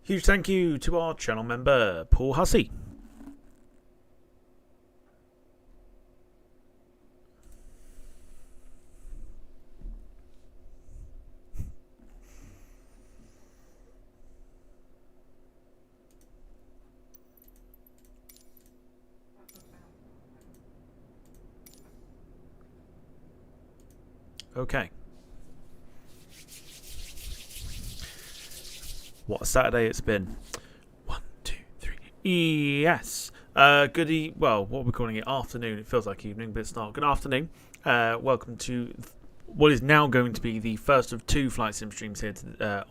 Huge thank you to our channel member, Paul Hussey. Okay. What a Saturday it's been. 1, 2, 3. Yes. Well, what are we calling it? Afternoon. It feels like evening, but it's not. Good afternoon. Welcome to what is now going to be the first of 2 flight sim streams here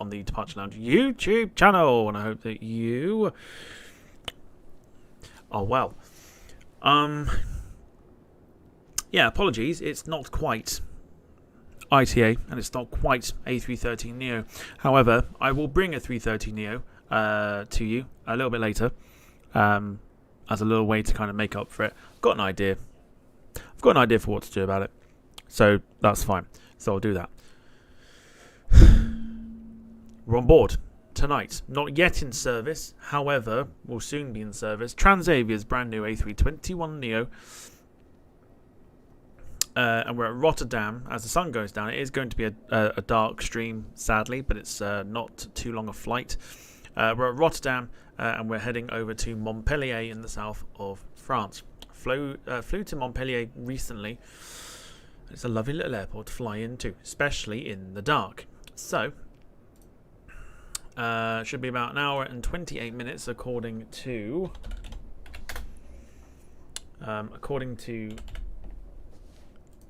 on the Departure Lounge YouTube channel, and I hope that you are well. Yeah, apologies. It's not quite ITA, and it's not quite A313NEO. However, I will bring a 330NEO to you a little bit later, as a little way to kind of make up for it. I've got an idea. I've got an idea for what to do about it, so that's fine. So I'll do that. We're on board tonight. Not yet in service, however, will soon be in service. Transavia's brand new A321NEO. And we're at Rotterdam as the sun goes down. It is going to be a dark stream, sadly, but it's not too long a flight. We're at Rotterdam and we're heading over to Montpellier in the south of France. Flew to Montpellier recently. It's a lovely little airport to fly into, especially in the dark. So, should be about an hour and 28 minutes according to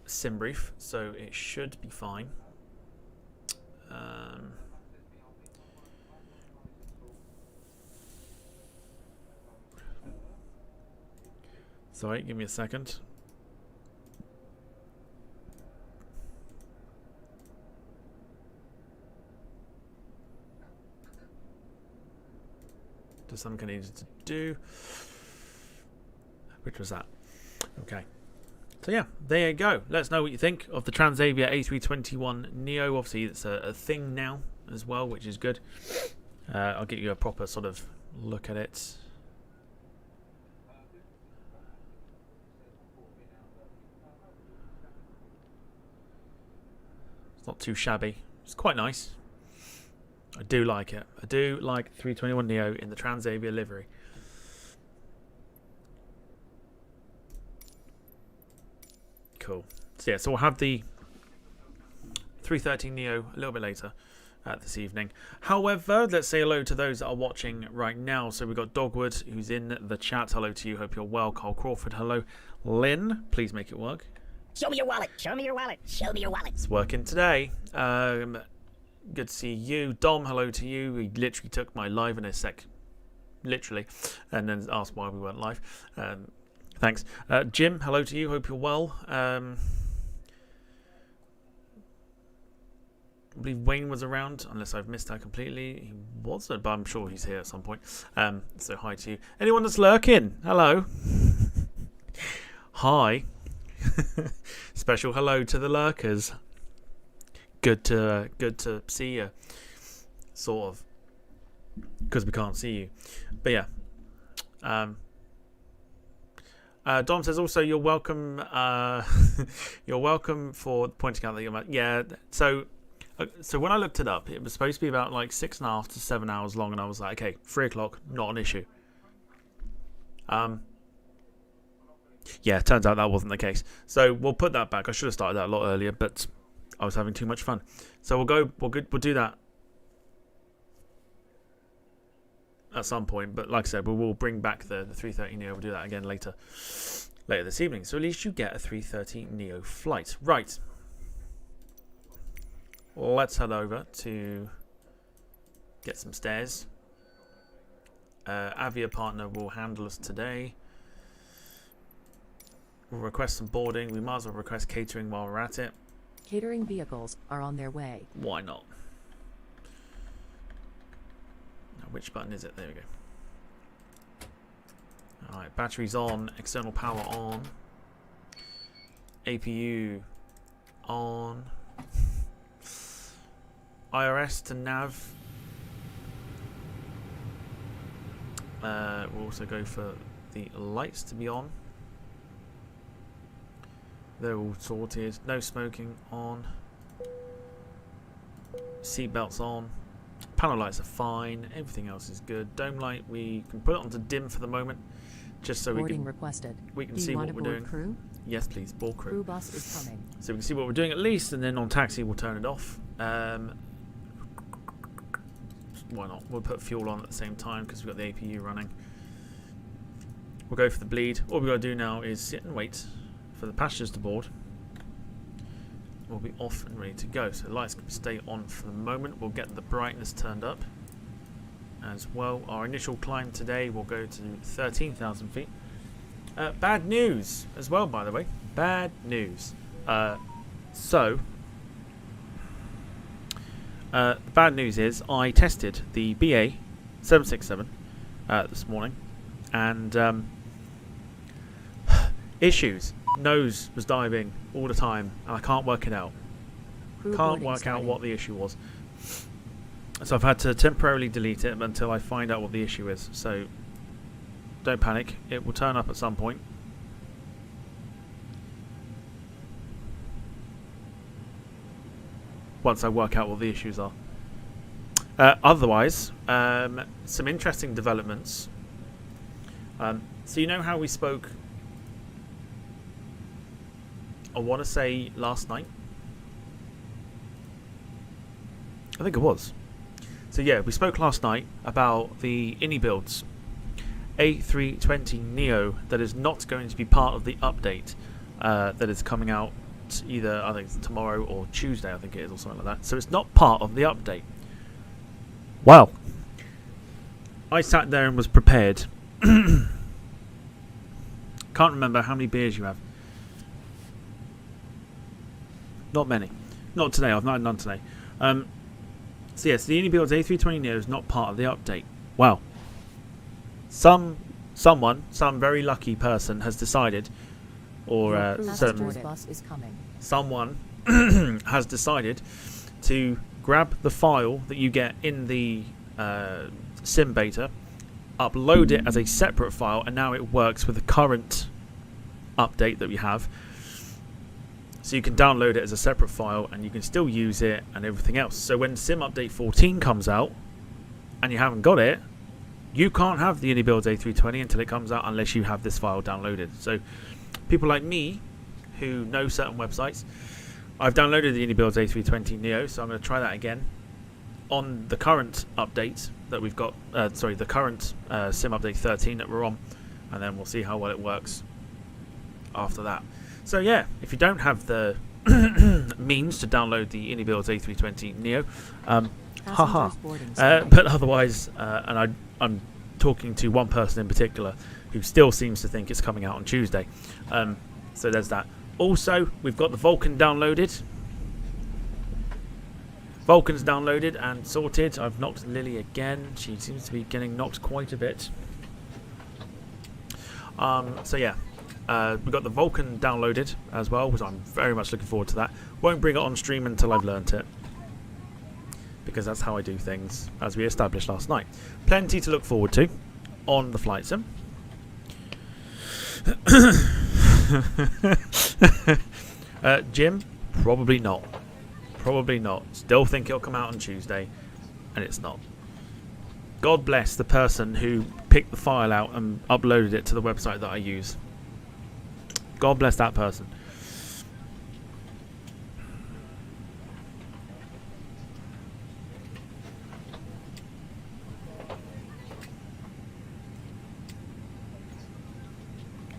SimBrief, so it should be fine. Sorry, give me a second. There's something I needed to do. Which was that? Okay. So yeah, there you go. Let us know what you think of the Transavia A321NEO. Obviously, it's a thing now as well, which is good. I'll get you a proper sort of look at it. It's not too shabby. It's quite nice. I do like it. I do like 321NEO in the Transavia livery. Cool. So yeah, so we'll have the 313NEO a little bit later this evening. However, let's say hello to those that are watching right now. So we've got Dogwood, who's in the chat. Hello to you. Hope you're well. Carl Crawford, hello. Lynn, please make it work. Show me your wallet. Show me your wallet. Show me your wallet. It's working today. Good to see you. Dom, hello to you. He literally took my live in a sec. Literally. And then asked why we weren't live. Thanks. Jim, hello to you. Hope you're well. I believe Wayne was around, unless I've missed that completely. He wasn't, but I'm sure he's here at some point. So hi to you. Anyone that's lurking, hello. Hi. Special hello to the lurkers. Good to see you. Sort of. Because we can't see you. But yeah. Dom says also you're welcome. You're welcome for pointing out that you're. Yeah. So when I looked it up, it was supposed to be about like 6.5 to 7 hours long, and I was like, okay, 3 o'clock, not an issue. Yeah, turns out that wasn't the case. So we'll put that back. I should have started that a lot earlier, but I was having too much fun. So we'll do that at some point. But like I said, we will bring back the 330NEO. We'll do that again later this evening. So at least you get a 330NEO flight. Right. Let's head over to get some stairs. Avia partner will handle us today. We'll request some boarding. We might as well request catering while we're at it. Catering vehicles are on their way. Why not? Now, which button is it? There we go. Alright, batteries on, external power on, APU on, IRS to nav We'll also go for the lights to be on. They're all sorted. No smoking on. Seat belts on. Panel lights are fine. Everything else is good. Dome light, we can put it onto dim for the moment, just so Boarding requested. we can Do you see want what to we're board doing. crew? Yes, please. Board crew. Crew bus is coming. So we can see what we're doing at least, and then on taxi we'll turn it off. Why not? We'll put fuel on at the same time because we've got the APU running. We'll go for the bleed. All we've got to do now is sit and wait for the passengers to board. We'll be off and ready to go. So the lights can stay on for the moment. We'll get the brightness turned up as well. Our initial climb today will go to 13,000 feet. Bad news as well, by the way. Bad news. The bad news is I tested the BA 767 this morning, and issues. Nose was diving all the time, and I can't work it out. Can't work out what the issue was. So I've had to temporarily delete it until I find out what the issue is. So don't panic, it will turn up at some point. Once I work out what the issues are. Otherwise, some interesting developments. So you know how we spoke, I want to say last night? I think it was. So yeah, we spoke last night about the INI builds A320NEO that is not going to be part of the update that is coming out either, I think it's tomorrow or Tuesday, I think it is, or something like that. So it's not part of the update. Wow. I sat there and was prepared. Can't remember how many beers you have. Not many. Not today, I've not had none today. So yes, the Unibuilds A320NEO is not part of the update. Wow. Some very lucky person has decided, or someone has decided to grab the file that you get in the sim beta, upload it as a separate file, and now it works with the current update that we have. So you can download it as a separate file and you can still use it and everything else. So when Sim Update 14 comes out and you haven't got it, you can't have the Unibuilds A320 until it comes out unless you have this file downloaded. So people like me who know certain websites, I've downloaded the Unibuilds A320NEO, so I'm going to try that again on the current update that we've got, the current Sim Update 13 that we're on, and then we'll see how well it works after that. So yeah, if you don't have the means to download the Unibuilds A320NEO, but otherwise, and I'm talking to one person in particular who still seems to think it's coming out on Tuesday. So there's that. Also, we've got the Vulcan downloaded. Vulcan's downloaded and sorted. I've knocked Lily again. She seems to be getting knocked quite a bit. So yeah. We've got the Vulcan downloaded as well, which I'm very much looking forward to that. Won't bring it on stream until I've learnt it, because that's how I do things, as we established last night. Plenty to look forward to on the flight sim. Jim, probably not. Probably not. Still think it'll come out on Tuesday, and it's not. God bless the person who picked the file out and uploaded it to the website that I use. God bless that person.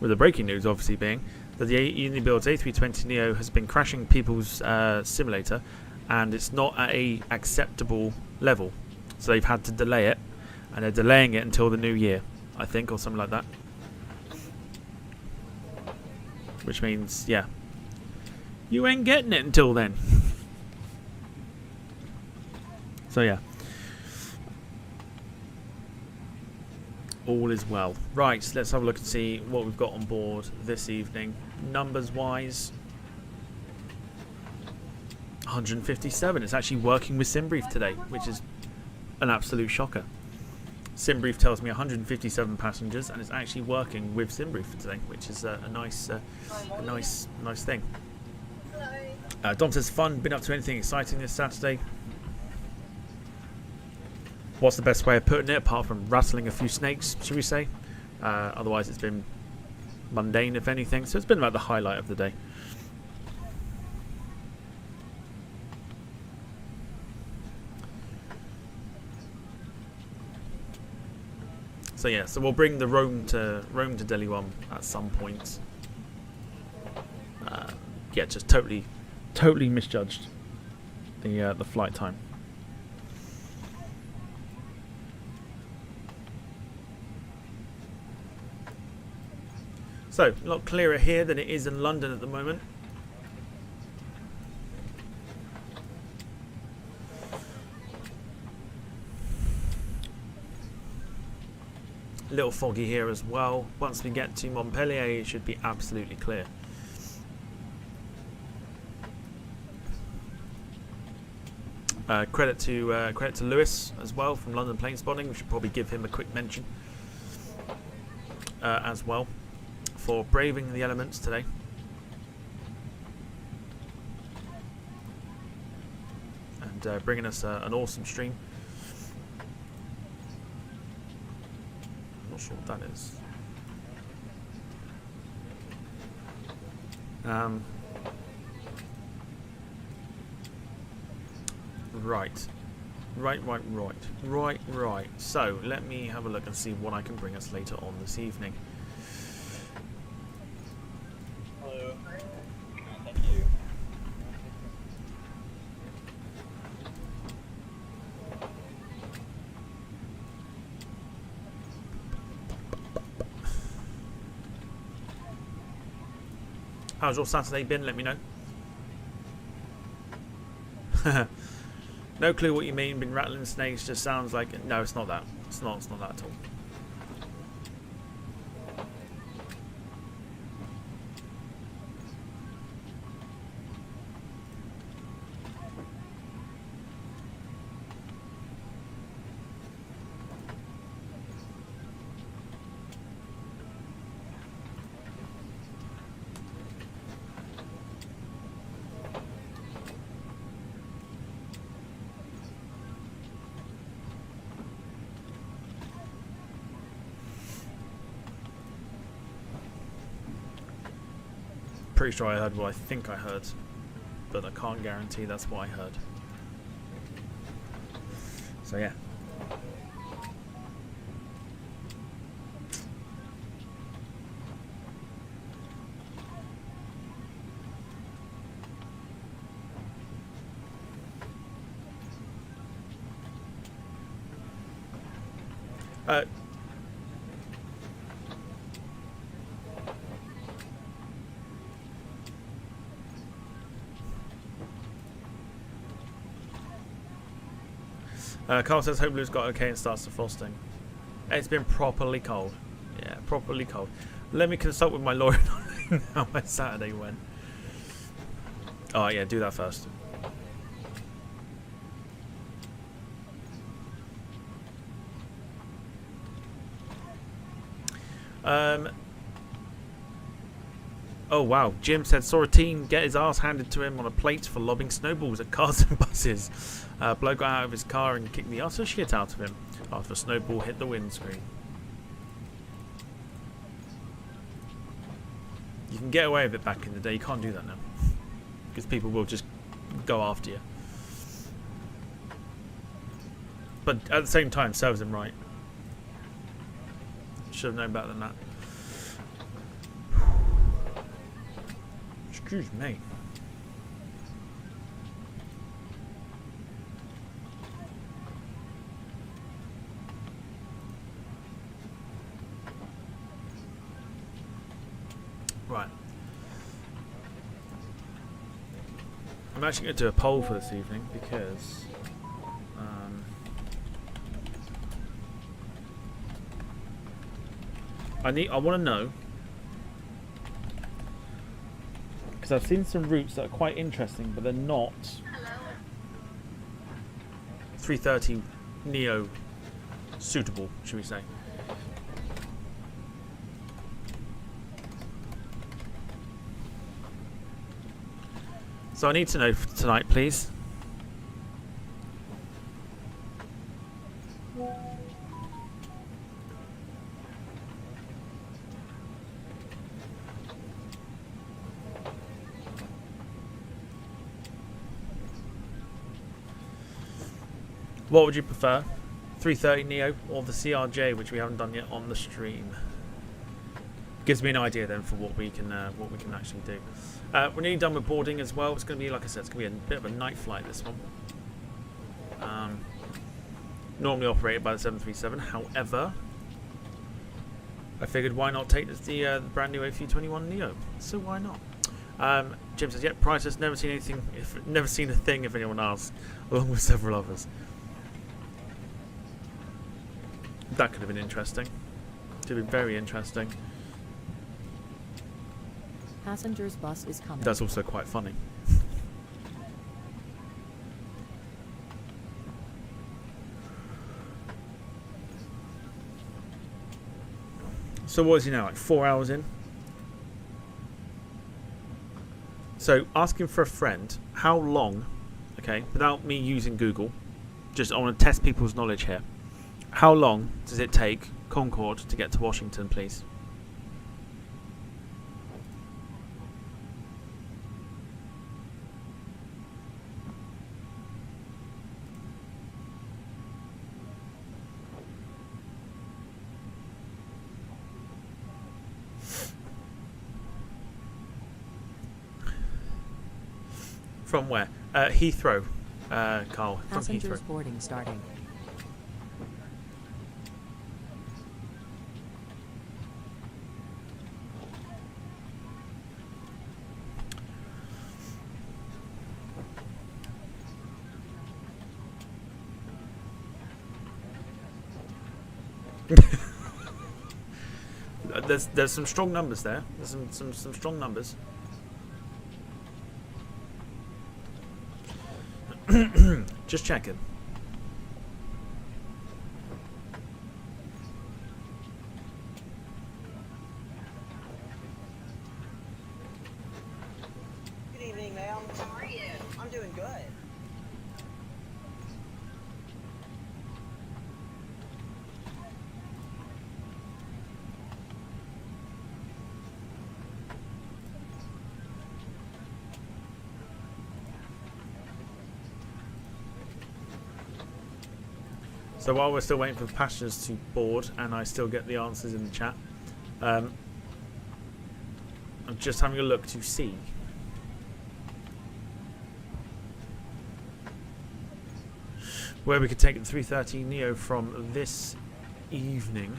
With the breaking news obviously being that the Unibuilds A320NEO has been crashing people's simulator, and it's not at a acceptable level. So they've had to delay it, and they're delaying it until the new year, I think, or something like that. Which means, yeah, you ain't getting it until then. So yeah, all is well. Right, let's have a look and see what we've got on board this evening. Numbers wise, 157. It's actually working with SimBrief today, which is an absolute shocker. SimBrief tells me 157 passengers, and it's actually working with SimBrief for today, which is a nice thing. Dom says, fun. Been up to anything exciting this Saturday? What's the best way of putting it, apart from rattling a few snakes, should we say? Otherwise, it's been mundane, if anything. So it's been about the highlight of the day. So yeah, so we'll bring the Rome to Delhi one at some point. Yeah, just totally misjudged the flight time. So a lot clearer here than it is in London at the moment. A little foggy here as well. Once we get to Montpellier, it should be absolutely clear. Credit to Lewis as well from London Plane Spotting. We should probably give him a quick mention as well for braving the elements today. And bringing us an awesome stream. Not sure what that is. Right. So let me have a look and see what I can bring us later on this evening. Hello. Thank you. How's your Saturday been? Let me know. No clue what you mean. Been rattling snakes. Just sounds like no. It's not that. It's not that at all. Pretty sure I heard what I think I heard, but I can't guarantee that's what I heard. So yeah. Carl says, hope Lou's got okay and starts defrosting. It's been properly cold. Yeah, properly cold. Let me consult with my lawyer on how my Saturday went. Oh yeah, do that first. Oh wow, Jim said saw a teen get his ass handed to him on a plate for lobbing snowballs at cars and buses. Bloke got out of his car and kicked the utter shit out of him after a snowball hit the windscreen. You can get away with it back in the day, you can't do that now. Because people will just go after you. But at the same time, serves him right. Should have known better than that. Excuse me. Right. I'm actually going to do a poll for this evening because I want to know, because I've seen some routes that are quite interesting, but they're not 330 Neo suitable, should we say. So I need to know for tonight, please. What would you prefer? 330NEO or the CRJ, which we haven't done yet on the stream? Gives me an idea then for what we can actually do. We're nearly done with boarding as well. It's going to be, like I said, it's going to be a bit of a night flight, this one. Normally operated by the 737. However, I figured why not take the brand new A321NEO? So why not? Jim says, "Yep, priceless. Never seen anything. Never seen a thing. If anyone asks," along with several others. That could have been interesting. Could have been very interesting. Passengers bus is coming. That's also quite funny. So what is he now? Like 4 hours in? So asking for a friend, how long, okay, without me using Google, just I want to test people's knowledge here. How long does it take Concorde to get to Washington, please? From where? Heathrow, Carl. From Passengers Heathrow. boarding starting. There's some strong numbers there. There's some strong numbers. Just checking. Good evening, ma'am. How are you? I'm doing good. So while we're still waiting for passengers to board, and I still get the answers in the chat, I'm just having a look to see where we could take the 330NEO from this evening.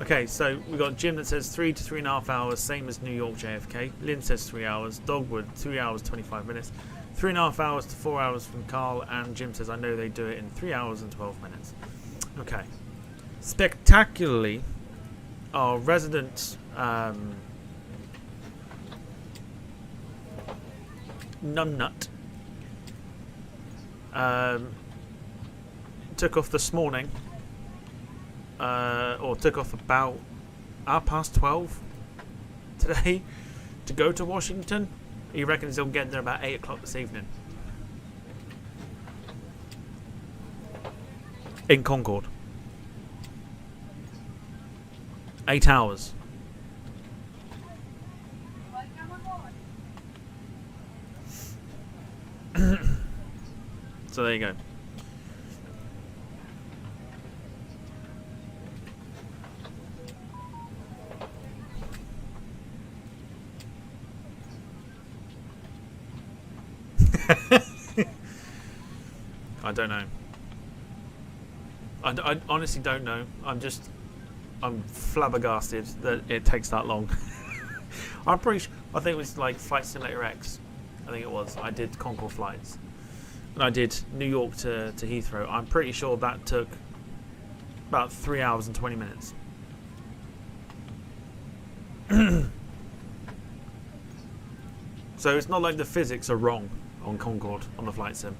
Okay, so we've got Jim that says 3 to 3.5 hours, same as New York JFK. Lynn says 3 hours. Dogwood, 3 hours, 25 minutes. 3.5 hours to 4 hours from Carl. And Jim says, I know they do it in 3 hours and 12 minutes. Okay. Spectacularly, our resident numbnut took off this morning. Or took off about 12:30 today to go to Washington. He reckons he'll get there about 8 o'clock this evening. In Concorde. 8 hours. So there you go. I don't know. I honestly don't know. I'm flabbergasted that it takes that long. I'm pretty sure, I think it was like Flight Simulator X. I think it was. I did Concorde flights. And I did New York to Heathrow. I'm pretty sure that took about 3 hours and 20 minutes. So it's not like the physics are wrong on Concorde, on the flight sim.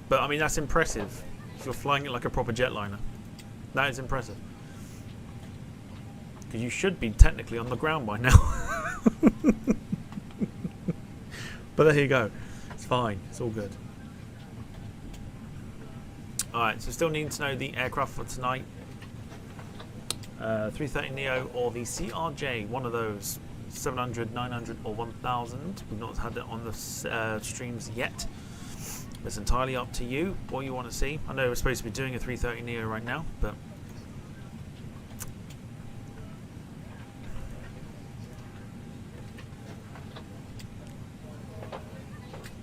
But I mean, that's impressive. If you're flying it like a proper jetliner. That is impressive. Because you should be technically on the ground by now. But there you go. It's fine. It's all good. Alright, so still needing to know the aircraft for tonight. 330neo or the CRJ, one of those. 700, 900 or 1000. We've not had it on the streams yet. It's entirely up to you what you want to see. I know we're supposed to be doing a 330neo right now, but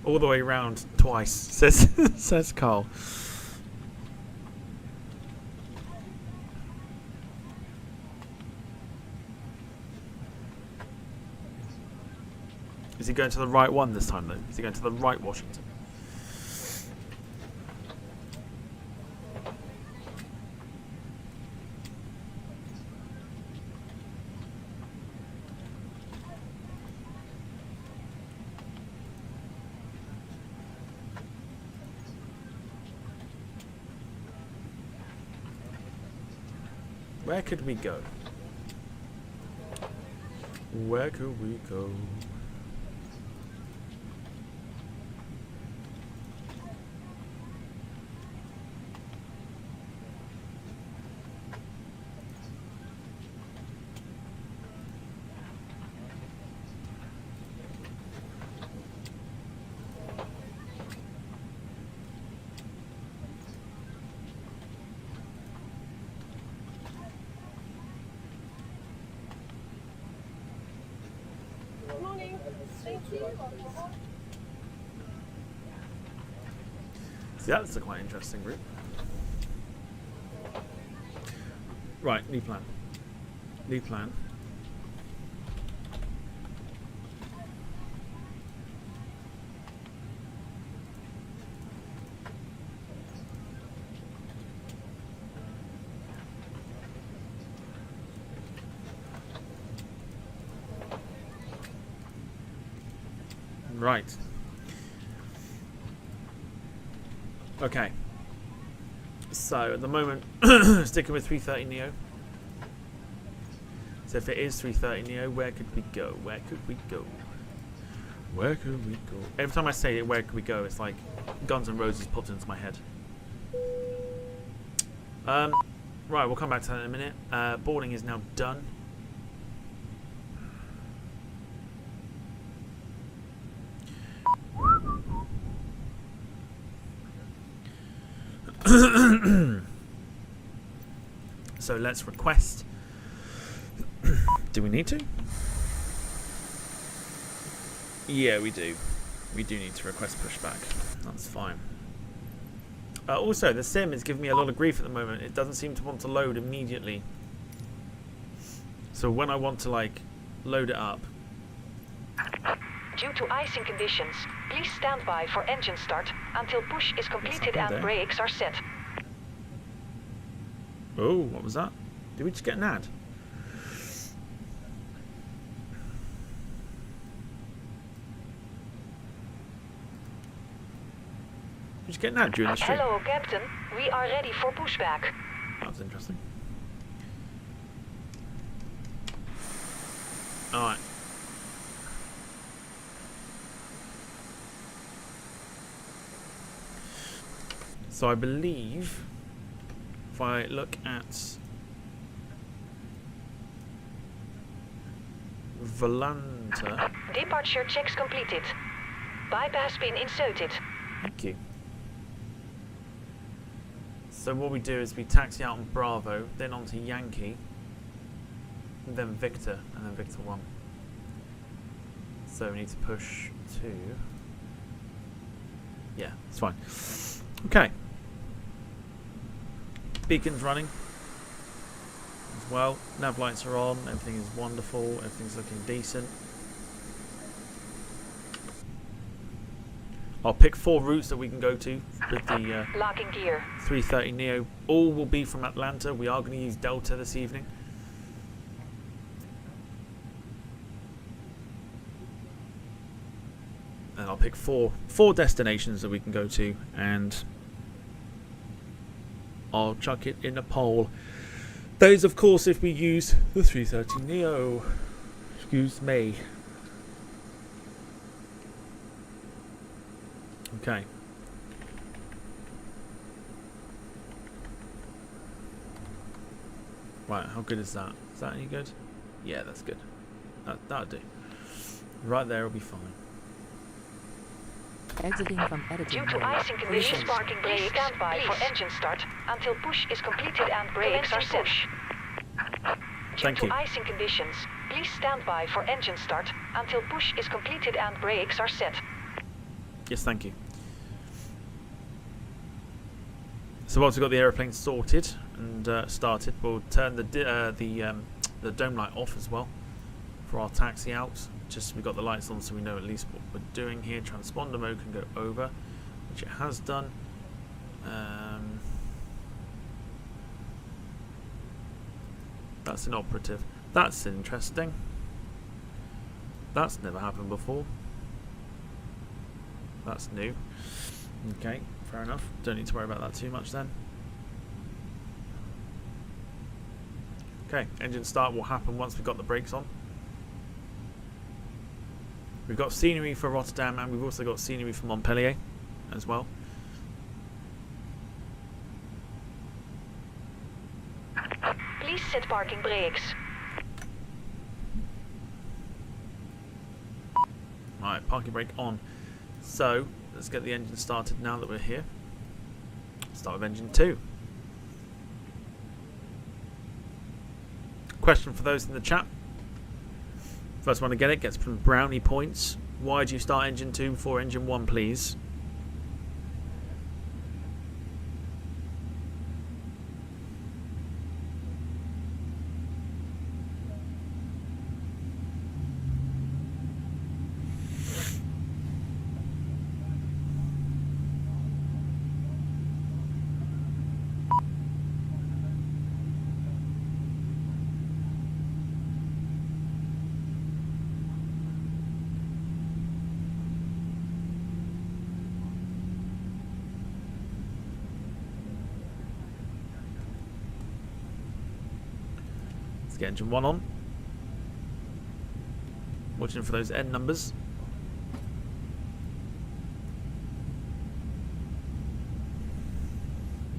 all the way around twice, says Carl. Is he going to the right one this time though? Is he going to the right Washington? Where could we go? Where could we go? Good morning. Thank you. See, that's a quite interesting route. Right, new plan. New plan. Right. Okay. So at the moment, sticking with 330neo. So if it is 330neo, where could we go? Where could we go? Where could we go? Every time I say it, where could we go? It's like Guns N' Roses pops into my head. Right, we'll come back to that in a minute. Boarding is now done. So let's request. Do we need to? Yeah, we do. We do need to request pushback. That's fine. Also, the sim is giving me a lot of grief at the moment. It doesn't seem to want to load immediately. So when I want to like load it up. Due to icing conditions, please stand by for engine start until push is completed and brakes are set. Oh, what was that? Did we just get an ad? Did we just get an ad during the stream? Hello, Captain. We are ready for pushback. That was interesting. Alright. So I believe if I look at Volanta. Departure checks completed. Bypass pin inserted. Thank you. So what we do is we taxi out on Bravo, then onto Yankee, and then Victor, and then Victor 1. So we need to push to... Yeah, it's fine. Okay. Beacon's running as well. Nav lights are on. Everything is wonderful. Everything's looking decent. I'll pick 4 routes that we can go to with the Locking gear. 330NEO. All will be from Atlanta. We are going to use Delta this evening. And I'll pick four destinations that we can go to, and I'll chuck it in a poll. Those, of course, if we use the 330NEO. Excuse me. Okay. Right, how good is that? Is that any good? Yeah, that's good. That'll do. Right there will be fine. Exiting from editing Due to mode. icing conditions, Sparking please brakes, stand by for please. engine start until push is completed and brakes are set. Due Thank to you. icing conditions, please stand by for engine start until push is completed and brakes are set. Yes, thank you. So once we've got the aeroplane sorted and started, we'll turn the dome light off as well for our taxi out. Just so we've got the lights on so we know at least what we're doing here. Transponder mode can go over, which it has done. That's inoperative. That's interesting. That's never happened before. That's new. Okay, fair enough. Don't need to worry about that too much then. Okay, engine start will happen once we've got the brakes on. We've got scenery for Rotterdam, and we've also got scenery for Montpellier as well. Please set parking brakes. Right, parking brake on. So, let's get the engine started now that we're here. Start with engine 2. Question for those in the chat. First one to get it gets some brownie points. Why do you start engine 2 before engine 1, please? Let's get engine 1 on. Watching for those end numbers.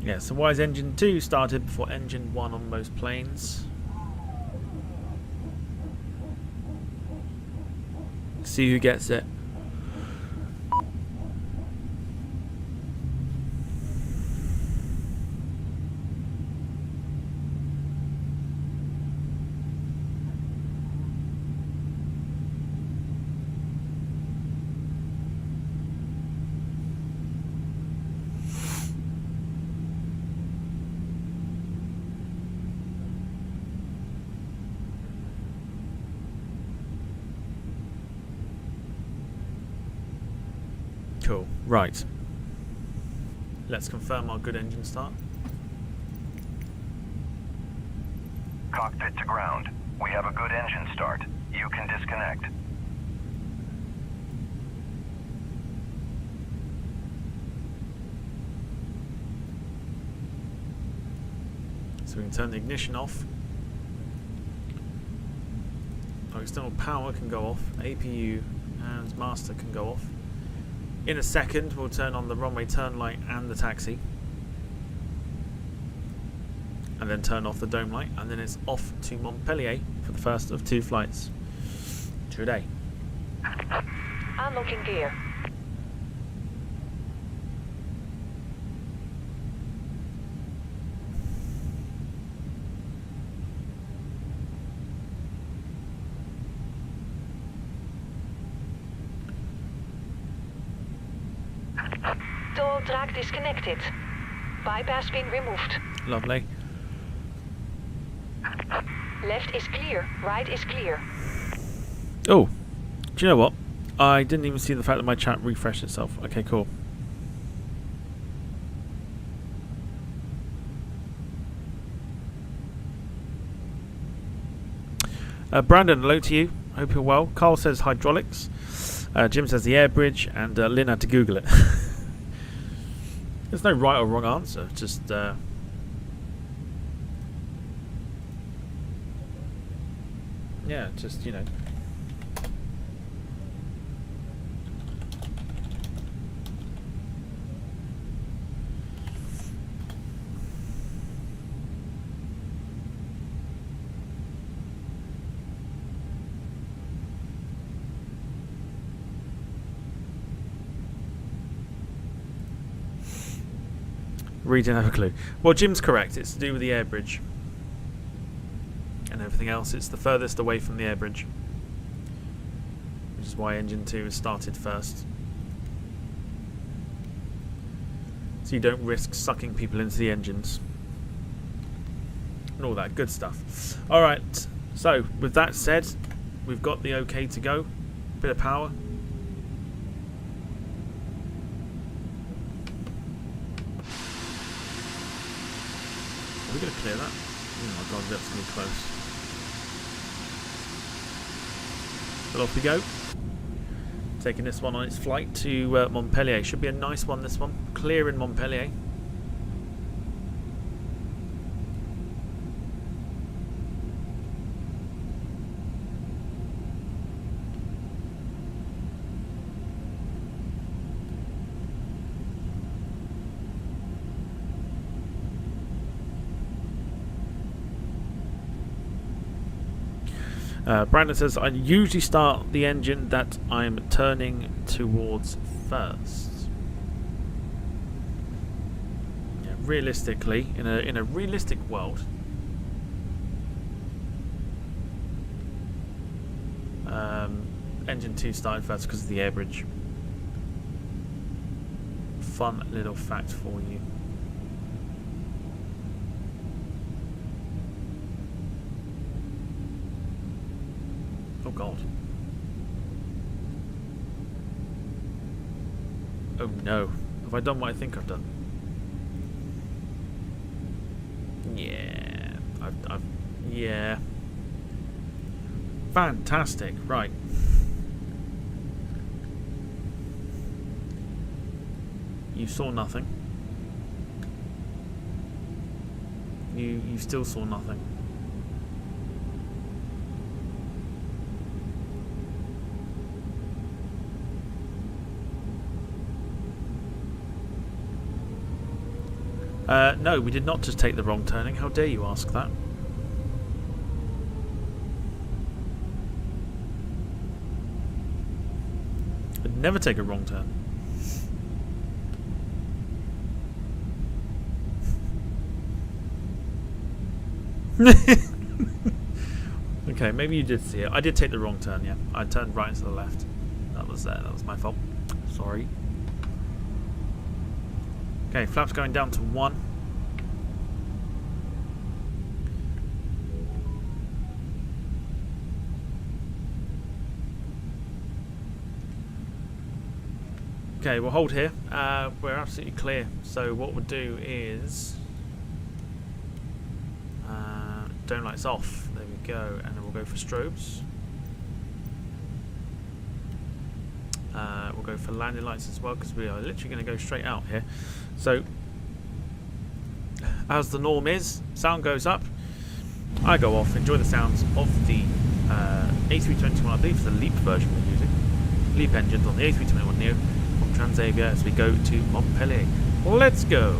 Yeah, so why is engine 2 started before engine 1 on most planes? See who gets it. Cool. Right. Let's confirm our good engine start. Cockpit to ground. We have a good engine start. You can disconnect. So we can turn the ignition off. Our external power can go off. APU and master can go off. In a second, we'll turn on the runway turn light and the taxi. And then turn off the dome light. And then it's off to Montpellier for the first of 2 flights today. Unlocking gear. Tow track disconnected. Bypass pin removed. Lovely. Left is clear, right is clear. Oh, do you know what? I didn't even see the fact that my chat refreshed itself. Okay, cool. Brandon, hello to you. Hope you're well. Carl says hydraulics. Jim says the air bridge, and Lynn had to Google it. There's no right or wrong answer. Just yeah, just, you know. We didn't have a clue. Well, Jim's correct. It's to do with the air bridge. And everything else, it's the furthest away from the air bridge. Which is why engine 2 is started first. So you don't risk sucking people into the engines. And all that good stuff. Alright, so with that said, we've got the okay to go. Bit of power. Are we going to clear that? Oh my god, that's going to be close. But off we go. Taking this one on its flight to Montpellier. Should be a nice one, this one. Clear in Montpellier. Brandon says, I usually start the engine that I'm turning towards first. Yeah, realistically, in a realistic world, engine 2 started first because of the air bridge. Fun little fact for you. Oh god. Oh no. Have I done what I think I've done? Yeah. Yeah. Fantastic. Right. You saw nothing. You still saw nothing. No, we did not just take the wrong turning. How dare you ask that? I'd never take a wrong turn. Okay, maybe you did see it. I did take the wrong turn, yeah. I turned right into the left. That was my fault. Sorry. Okay, flaps going down to 1. Okay, we'll hold here. We're absolutely clear. So what we'll do is dome lights off. There we go, and then we'll go for strobes. We'll go for landing lights as well because we are literally going to go straight out here. So, as the norm is, sound goes up. I go off. Enjoy the sounds of the A321. I believe it's the LEAP version we're using. LEAP engines on the A321NEO from Transavia as we go to Montpellier. Let's go.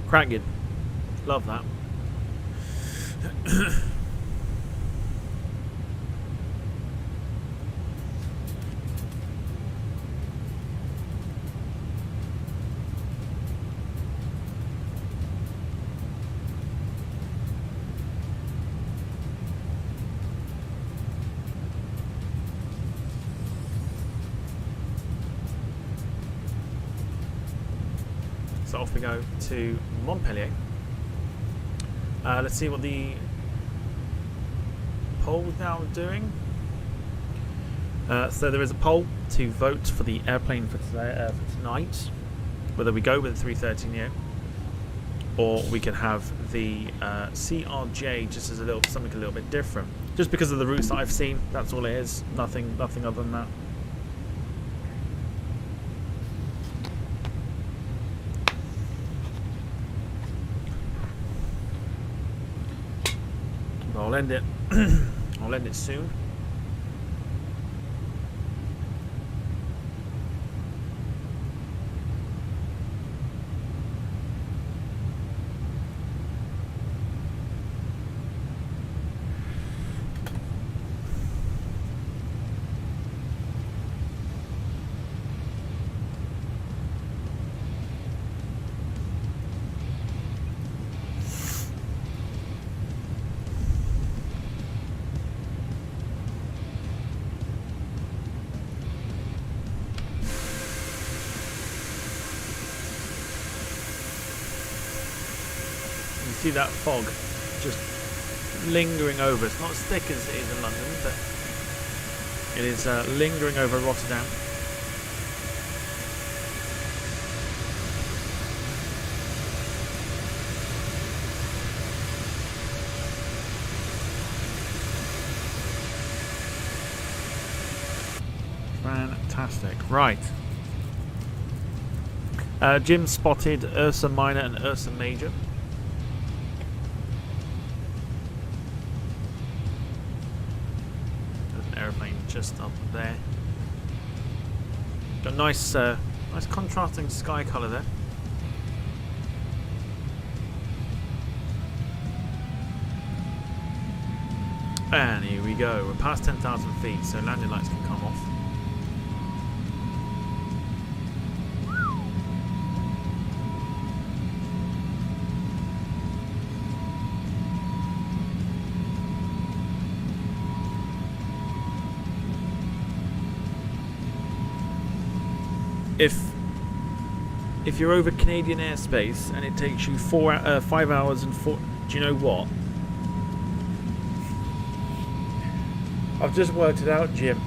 Cracking. Love that. So off we go to Montpellier. Let's see what the poll is now doing. So there is a poll to vote for the airplane for tonight, whether we go with the 330neo or we can have the CRJ just as something a little bit different. Just because of the routes that I've seen, that's all it is. Nothing other than that. I'll end it. I'll end it soon. See that fog just lingering over. It's not as thick as it is in London, but it is lingering over Rotterdam. Fantastic. Right. Jim spotted Ursa Minor and Ursa Major. Aeroplane just up there. Got nice contrasting sky colour there. And here we go. We're past 10,000 feet, so landing lights can come off. If you're over Canadian airspace and it takes you 5 hours and 4, do you know what? I've just worked it out, Jim.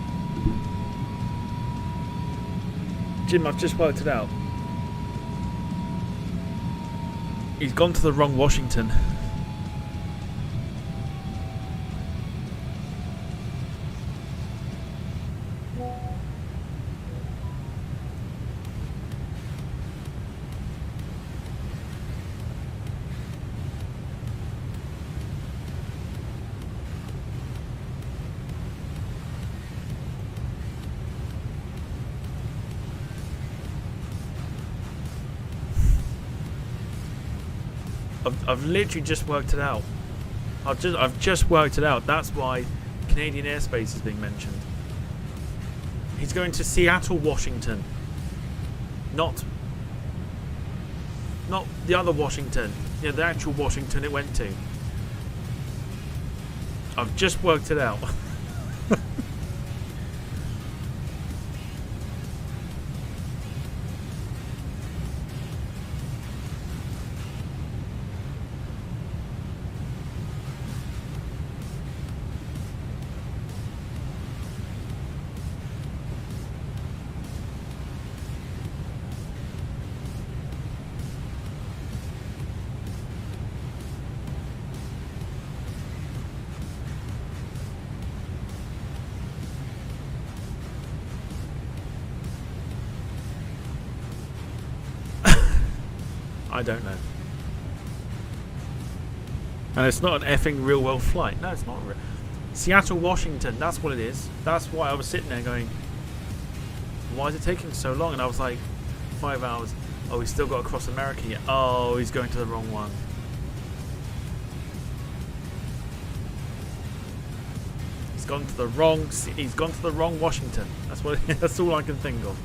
I've just worked it out. He's gone to the wrong Washington. I've literally just worked it out. I've just worked it out. That's why Canadian airspace is being mentioned. He's going to Seattle, Washington. Not the other Washington. Yeah, the actual Washington it went to. I've just worked it out. I don't know. And it's not an effing real world flight. No, it's not. Seattle, Washington. That's what it is. That's why I was sitting there going, why is it taking so long? And I was like, 5 hours. Oh, he's still got to cross America yet. Oh, he's going to the wrong one. He's gone to the wrong Washington. That's what. That's all I can think of.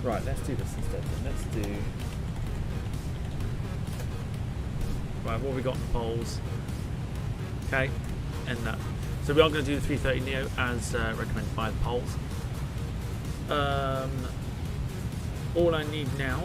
Right, let's do this instead then. Let's do... Right, what have we got in the polls? Okay, and that. So we are going to do the 330neo as recommended by the polls. All I need now...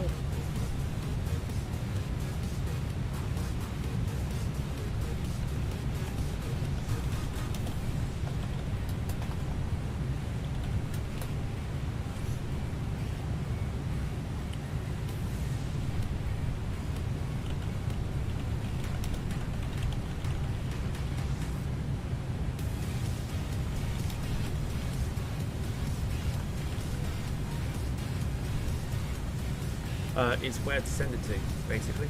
is where to send it to, basically.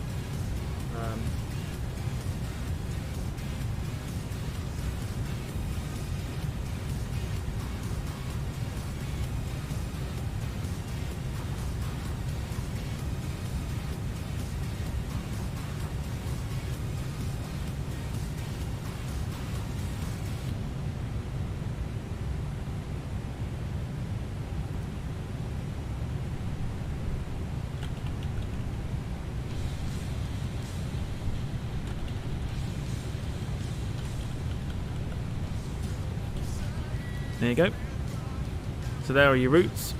There you go. So there are your routes.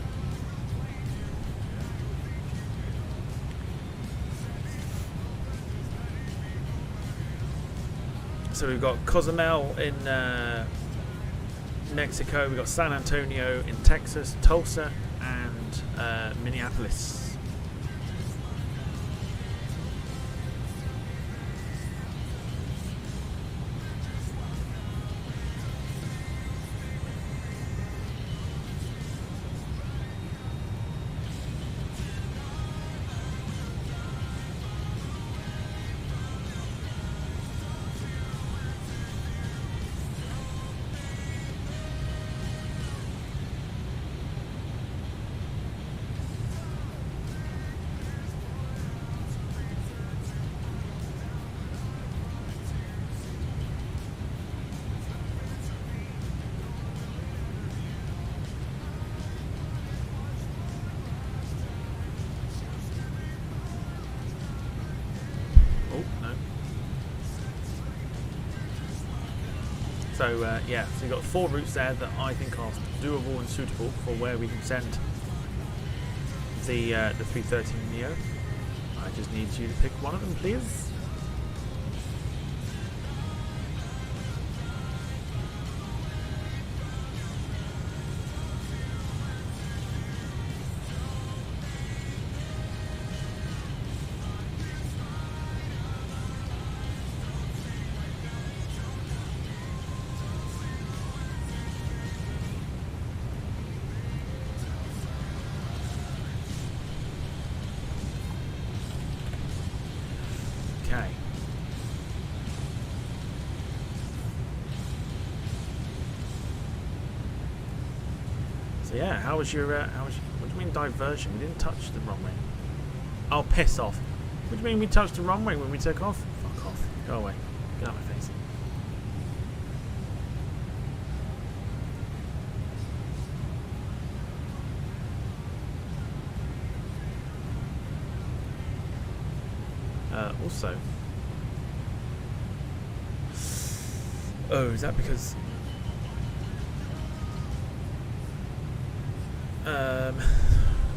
So we've got Cozumel in Mexico, we've got San Antonio in Texas, Tulsa, and Minneapolis. So yeah, so you've got 4 routes there that I think are doable and suitable for where we can send the 330neo. I just need you to pick one of them, please. Okay. So yeah, how was your what do you mean diversion? We didn't touch the runway. Oh, piss off. What do you mean we touched the runway when we took off? Fuck off. Go away. Get out of my face. Also, oh, is that because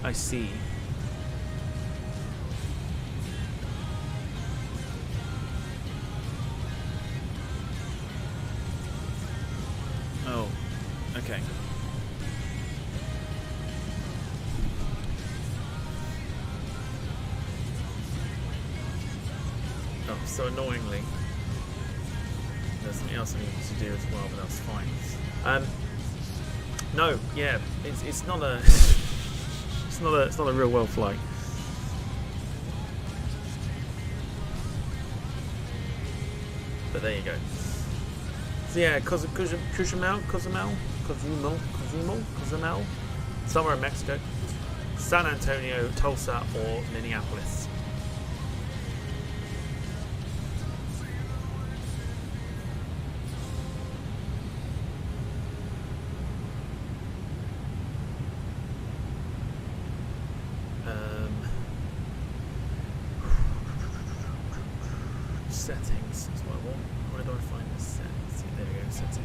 I see. Oh, okay. Oh, so annoyingly. there's something else I need to do as well, but that's fine. No, yeah, it's not a it's not a real world flight. But there you go. So yeah, Cozumel, somewhere in Mexico, San Antonio, Tulsa, or Minneapolis. Settings is what I want. Where do I find the settings? There we go, settings.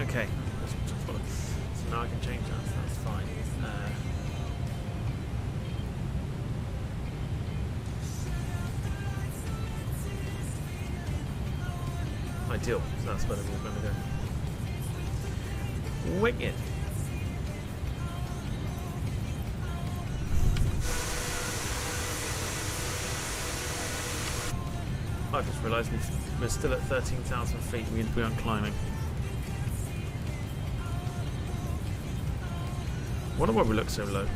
Okay. So now I can change that, so that's fine. Ideal, so that's where we're going to go. Wicked. I just realised we're still at 13,000 feet. We aren't climbing. Wonder why we look so low.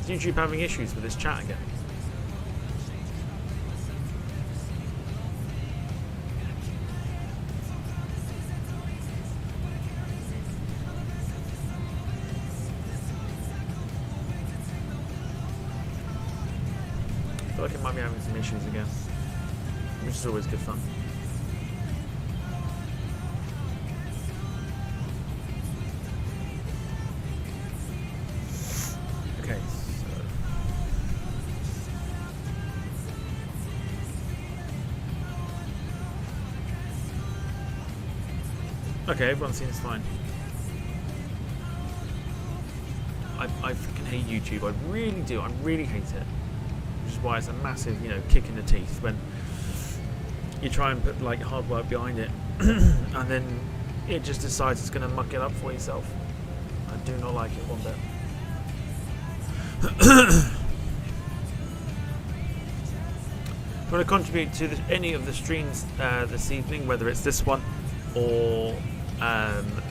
Is YouTube having issues with this chat again? I feel like it might be having some issues again, which is always good fun. Okay, so okay, everyone seems fine. I freaking hate YouTube. I really do. I really hate it. Which is why it's a massive, kick in the teeth when you try and put like hard work behind it, and then it just decides it's going to muck it up for yourself. I do not like it one bit. If you want to contribute to any of the streams this evening, whether it's this one or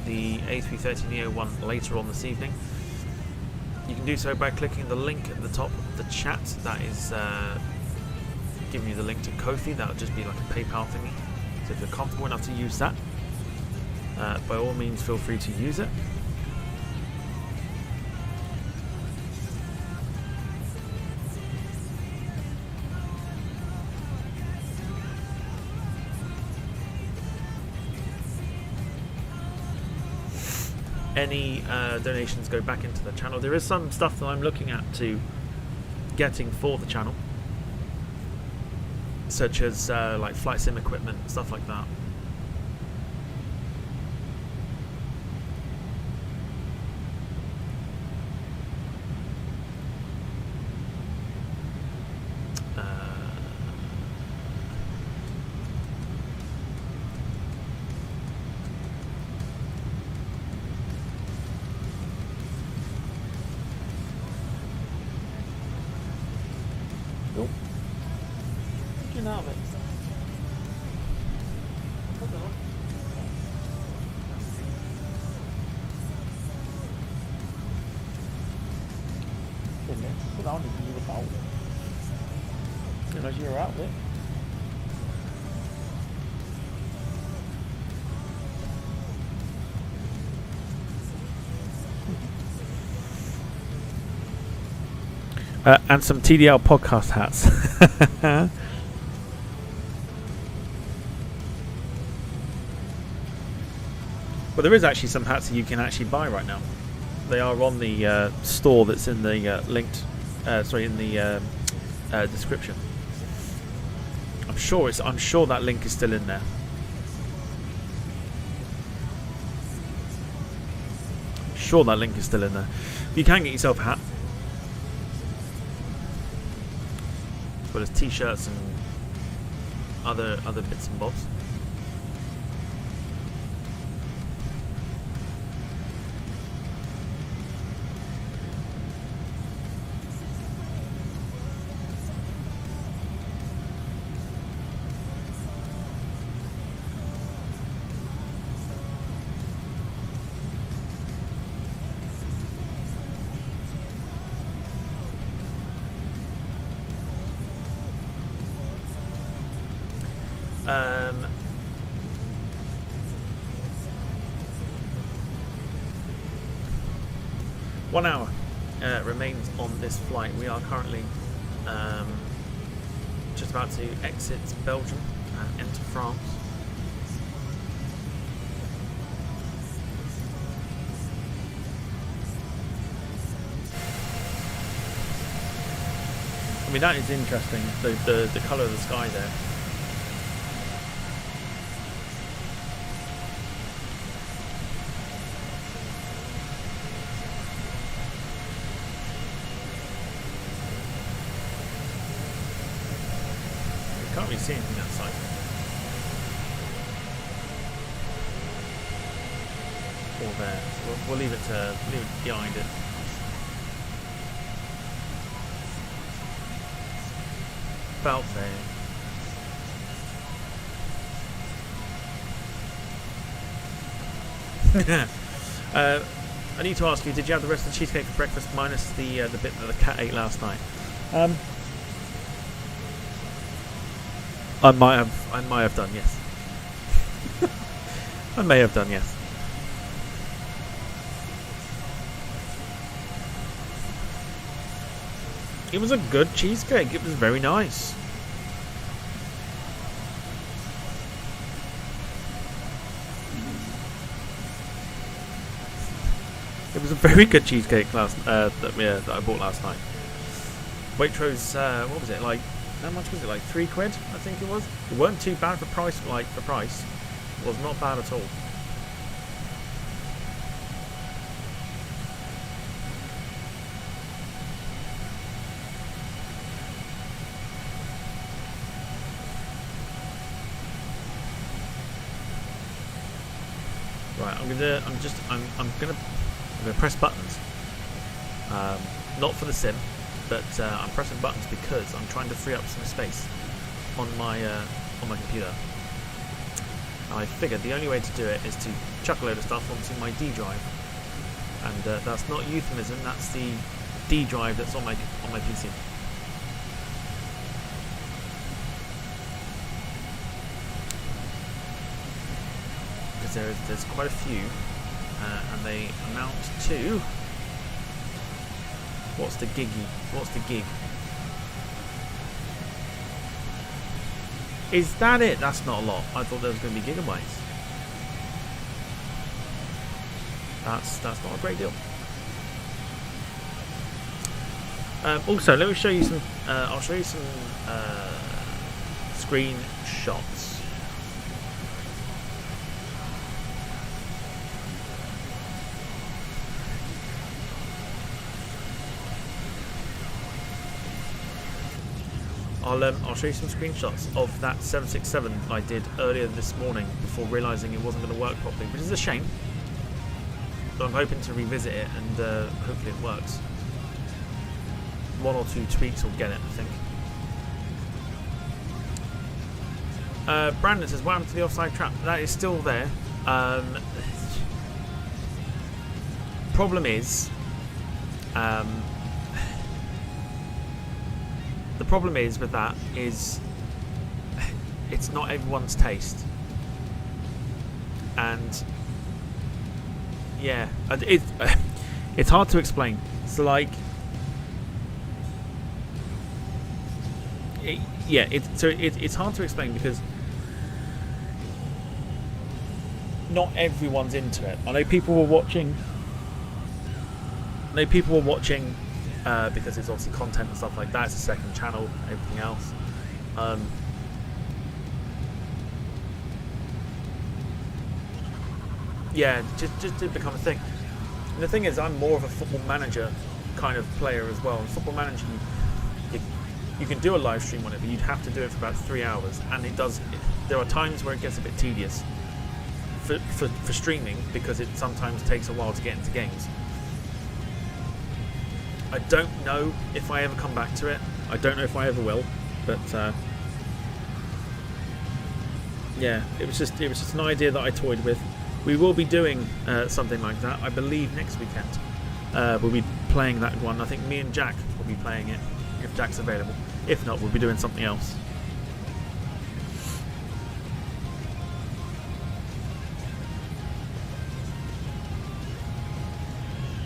the A321NEO one later on this evening, you can do so by clicking the link at the top of the chat. That is giving you the link to Ko-fi. That'll just be like a PayPal thingy. So if you're comfortable enough to use that, by all means feel free to use it. Any donations go back into the channel. There is some stuff that I'm looking at to getting for the channel, such as like flight sim equipment, stuff like that. And some TDL podcast hats. But there is actually some hats that you can actually buy right now. They are on the store that's in the linked, in the description. I'm sure that link is still in there. I'm sure that link is still in there. You can get yourself a hat, as well as t-shirts and other bits and bobs. One hour remains on this flight. We are currently just about to exit Belgium and enter France. I mean, that is interesting, the colour of the sky there. Can't really see anything outside. Or there. So we'll leave it behind it. About there. I need to ask you: did you have the rest of the cheesecake for breakfast, minus the bit that the cat ate last night? I might have done, yes. I may have done, yes. It was a good cheesecake. It was very nice. It was a very good cheesecake that I bought last night. Waitrose, what was it like? How much was it? Like £3, I think it was. It weren't too bad for price. Like the price was not bad at all. Right, I'm gonna press buttons. Not for the sim. But I'm pressing buttons because I'm trying to free up some space on my computer. And I figured the only way to do it is to chuck a load of stuff onto my D drive, and that's not euphemism. That's the D drive that's on my PC. Because there's quite a few, and they amount to. What's the gig? Is that it? That's not a lot. I thought there was going to be gigabytes. That's not a great deal. Also, let me show you some. I'll show you some screenshots. I'll show you some screenshots of that 767 I did earlier this morning before realising it wasn't going to work properly, which is a shame. But I'm hoping to revisit it and hopefully it works. One or two tweaks will get it, I think. Brandon says, what happened to the offside trap? That is still there. Problem is, the problem is with that is it's not everyone's taste, and yeah, it's hard to explain. So like, it's hard to explain because not everyone's into it. I know people were watching. Because it's obviously content and stuff like that. It's a second channel, everything else. Yeah, just did become a thing. And the thing is, I'm more of a Football Manager kind of player as well. In Football Manager, you can do a live stream on it, but you'd have to do it for about 3 hours, and there are times where it gets a bit tedious for streaming, because it sometimes takes a while to get into games. I don't know if I ever come back to it. I don't know if I ever will, but yeah, it was just an idea that I toyed with. We will be doing something like that, I believe, next weekend. We'll be playing that one. I think me and Jack will be playing it, if Jack's available. If not, we'll be doing something else.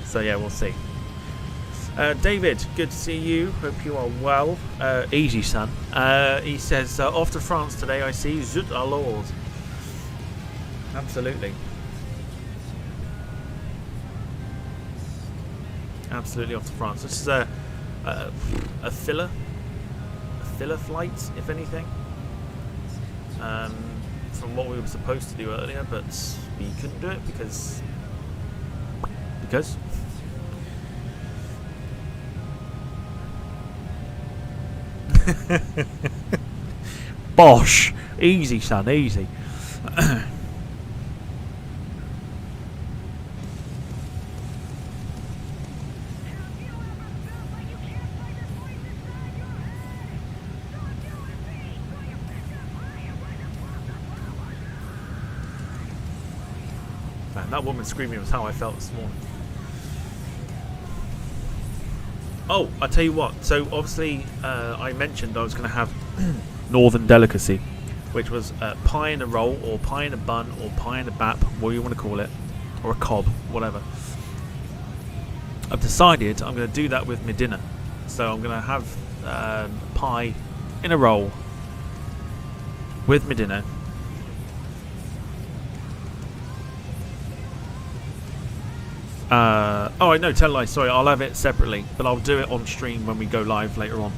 So yeah, we'll see. David, good to see you. Hope you are well. Easy, son. He says, off to France today, I see. Zut alors. Absolutely. Absolutely off to France. This is a filler flight, if anything, from what we were supposed to do earlier, but we couldn't do it because Bosh. Easy, son, easy. Man, that woman screaming was how I felt this morning. Oh, I tell you what. So obviously, I mentioned I was going to have Northern delicacy, which was pie in a roll, or pie in a bun, or pie in a bap, what you want to call it, or a cob, whatever. I've decided I'm going to do that with my dinner. So I'm going to have pie in a roll with my dinner. Oh, no, tell a lie. Sorry, I'll have it separately, but I'll do it on stream when we go live later on.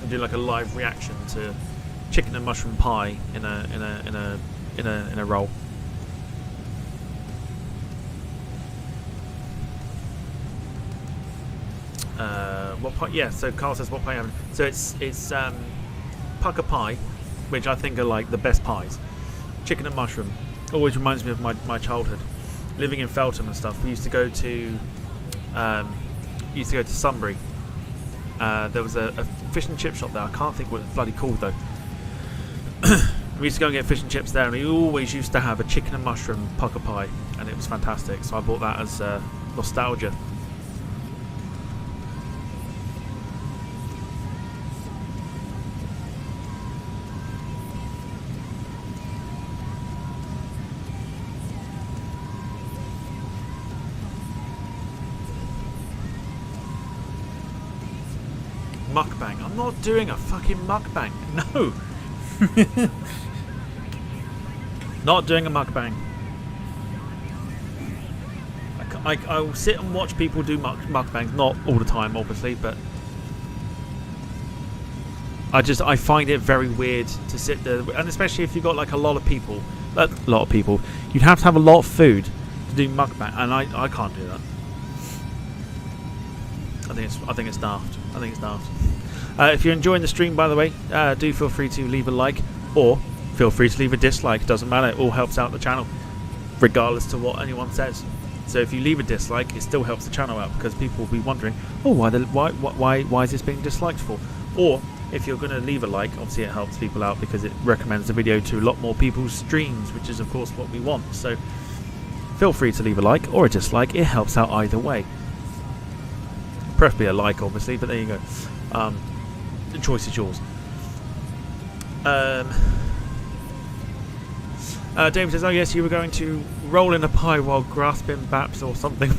I'll do like a live reaction to chicken and mushroom pie in a roll. What pie? Yeah, so Carl says what pie having. So it's pucker pie, which I think are like the best pies. Chicken and mushroom always reminds me of my childhood, living in Feltham and stuff. We used to go to Sunbury. There was a fish and chip shop there. I can't think what it's bloody called though. We used to go and get fish and chips there, and we always used to have a chicken and mushroom pucker pie, and it was fantastic. So I bought that as nostalgia. Mukbang. I'm not doing a fucking mukbang. No. Not doing a mukbang. I will sit and watch people do mukbangs. Not all the time, obviously, but I find it very weird to sit there, and especially if you've got like a lot of people. You'd have to have a lot of food to do mukbang, and I can't do that. I think it's daft. If you're enjoying the stream, by the way, do feel free to leave a like, or feel free to leave a dislike. Doesn't matter. It all helps out the channel, regardless to what anyone says. So if you leave a dislike, it still helps the channel out, because people will be wondering, oh, why is this being disliked for? Or if you're going to leave a like, obviously it helps people out because it recommends the video to a lot more people's streams, which is of course what we want. So feel free to leave a like or a dislike. It helps out either way. Preferably a like, obviously, but there you go. The choice is yours. David says, oh yes, you were going to roll in a pie while grasping baps or something.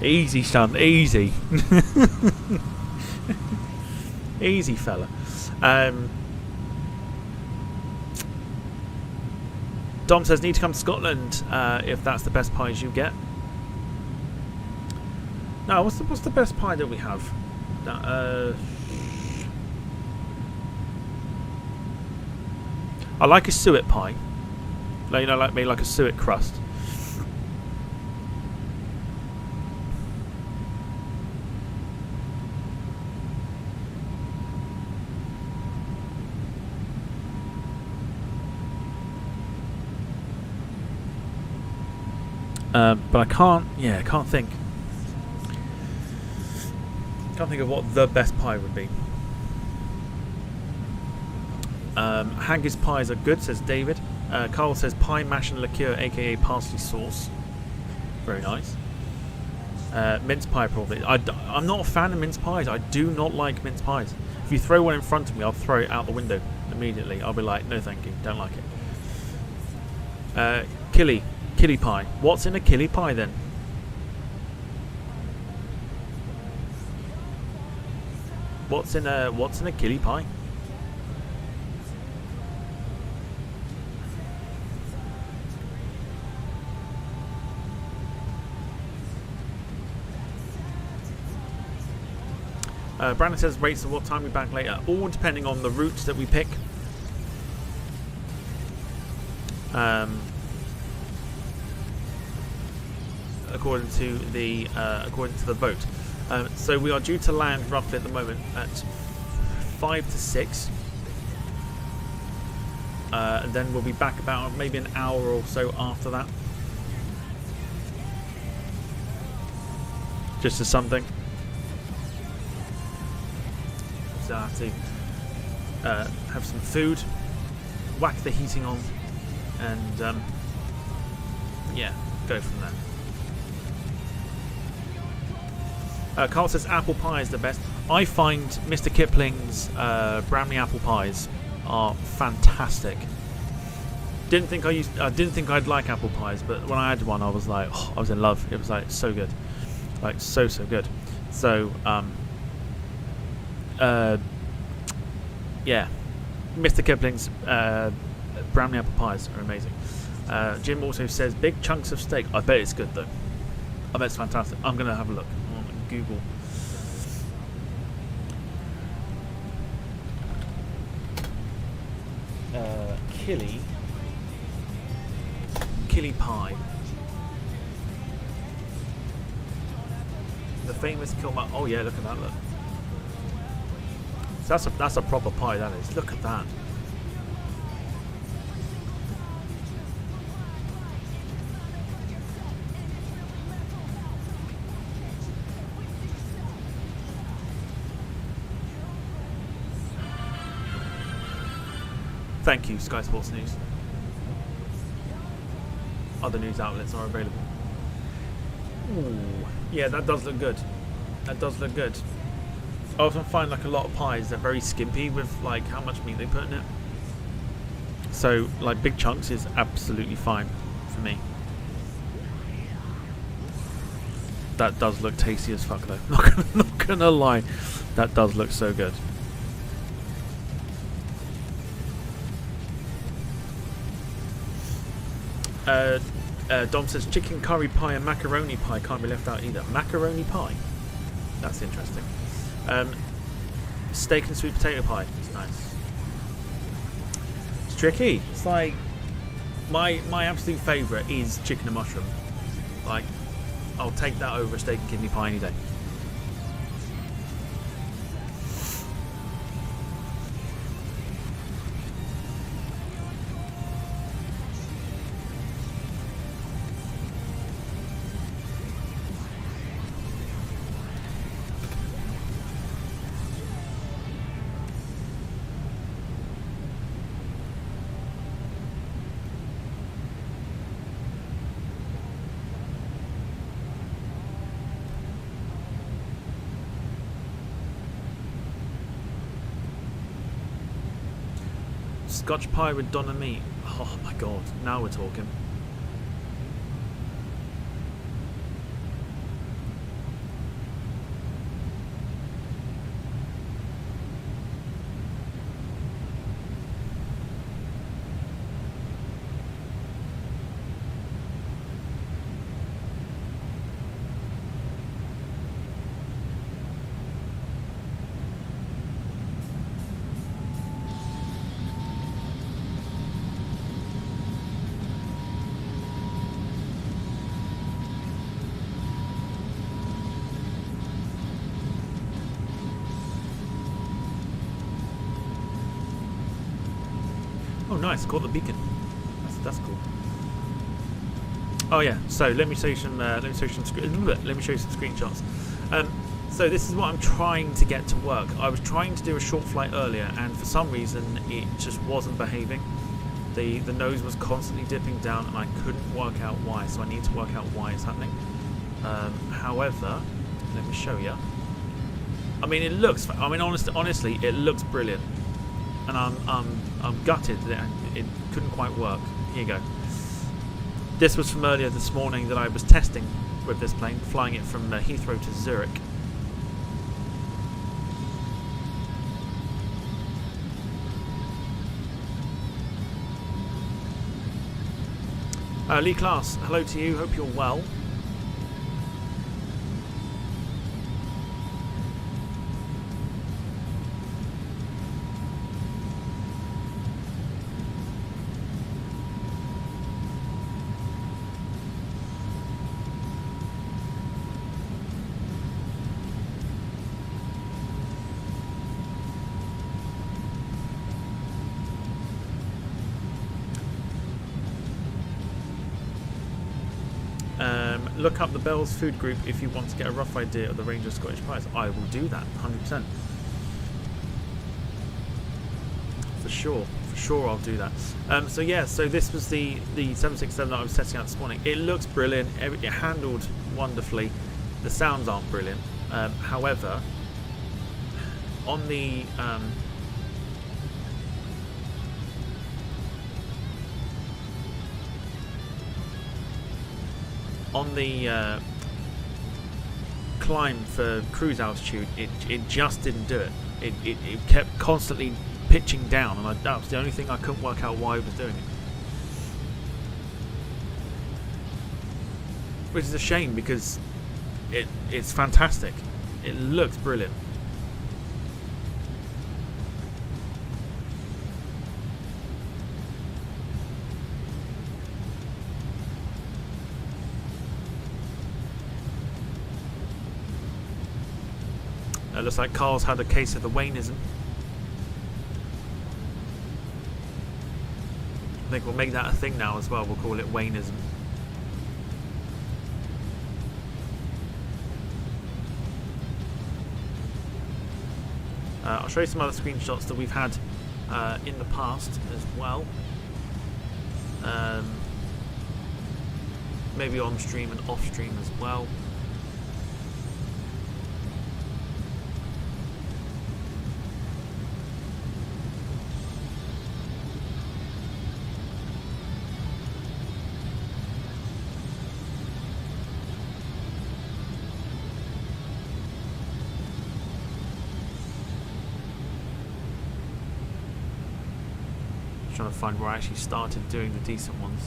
Easy, son, easy. Easy, fella. Dom says, need to come to Scotland if that's the best pies you get. No, what's the best pie that we have? No, I like a suet pie. Like, you know, like a suet crust. But I can't think. Can't think of what the best pie would be. Haggis pies are good, says David. Carl says pie, mash and liqueur, aka parsley sauce. Very nice. Mince pie probably. I'm not a fan of mince pies. I do not like mince pies. If you throw one in front of me, I'll throw it out the window immediately. I'll be like, no thank you, don't like it. Killy pie. What's in a killy pie then? What's in a killy pie? Brandon says rates of what time we back later. All depending on the routes that we pick. According to the vote. So we are due to land roughly at the moment at 5 to 6. And then we'll be back about maybe an hour or so after that. Just as something. So I have to have some food, whack the heating on, and yeah, go from there. Carl says apple pie is the best. I find Mr. Kipling's brownie apple pies are fantastic. Didn't think I'd like apple pies, but when I had one, I was like, oh, I was in love. It was like so good, like so good. So yeah, Mr. Kipling's brownie apple pies are amazing. Jim also says big chunks of steak. I bet it's good though. I bet it's fantastic. I'm gonna have a look on Google. Killy pie. The famous Kilmar. Oh yeah, look at that. Look. So that's a proper pie. That is. Look at that. Thank you, Sky Sports News. Other news outlets are available. Ooh, yeah, that does look good. That does look good. I often find like a lot of pies, they're very skimpy with like how much meat they put in it. So like big chunks is absolutely fine for me. That does look tasty as fuck though. Not gonna lie, that does look so good. Dom says chicken curry pie and macaroni pie can't be left out either. Macaroni pie? That's interesting. Steak and sweet potato pie. It's nice. It's tricky. It's like my absolute favourite is chicken and mushroom. Like, I'll take that over a steak and kidney pie any day. Scotch pie with doner meat. Oh my god, now we're talking. Oh, nice! Caught the beacon. That's cool. Oh yeah. So let me show you some. Let me show you some screenshots. So this is what I'm trying to get to work. I was trying to do a short flight earlier, and for some reason it just wasn't behaving. The nose was constantly dipping down, and I couldn't work out why. So I need to work out why it's happening. However, let me show you. I mean, it looks. I mean, honestly, it looks brilliant, and I'm gutted that it couldn't quite work. Here you go. This was from earlier this morning that I was testing with this plane, flying it from Heathrow to Zurich. Lee Class, hello to you. Hope you're well. Look up the Bell's food group if you want to get a rough idea of the range of Scottish pies. I will do that, 100%. For sure I'll do that. So yeah, so this was the 767 that I was testing out this morning. It looks brilliant, it handled wonderfully. The sounds aren't brilliant. However, on the climb for cruise altitude, it just didn't do it. It kept constantly pitching down, and that was the only thing I couldn't work out why it was doing it. Which is a shame, because it's fantastic. It looks brilliant. It looks like Carl's had a case of the Wayneism. I think we'll make that a thing now as well. We'll call it Wayneism. I'll show you some other screenshots that we've had in the past as well. Maybe on stream and off stream as well. Trying to find where I actually started doing the decent ones.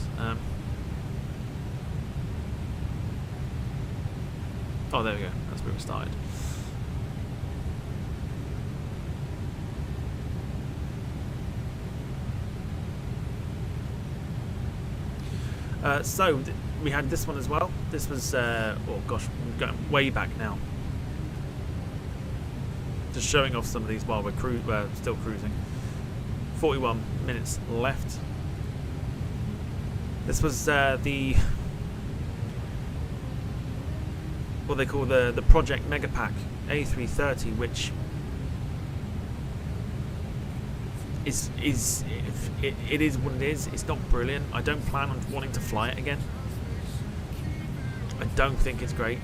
Oh, there we go. That's where we started. So we had this one as well. This was, oh gosh, we're going way back now. Just showing off some of these while we're still cruising. 41 minutes left. This was the what they call the Project Megapack A330, which is it is what it is. It's not brilliant. I don't plan on wanting to fly it again. I don't think it's great.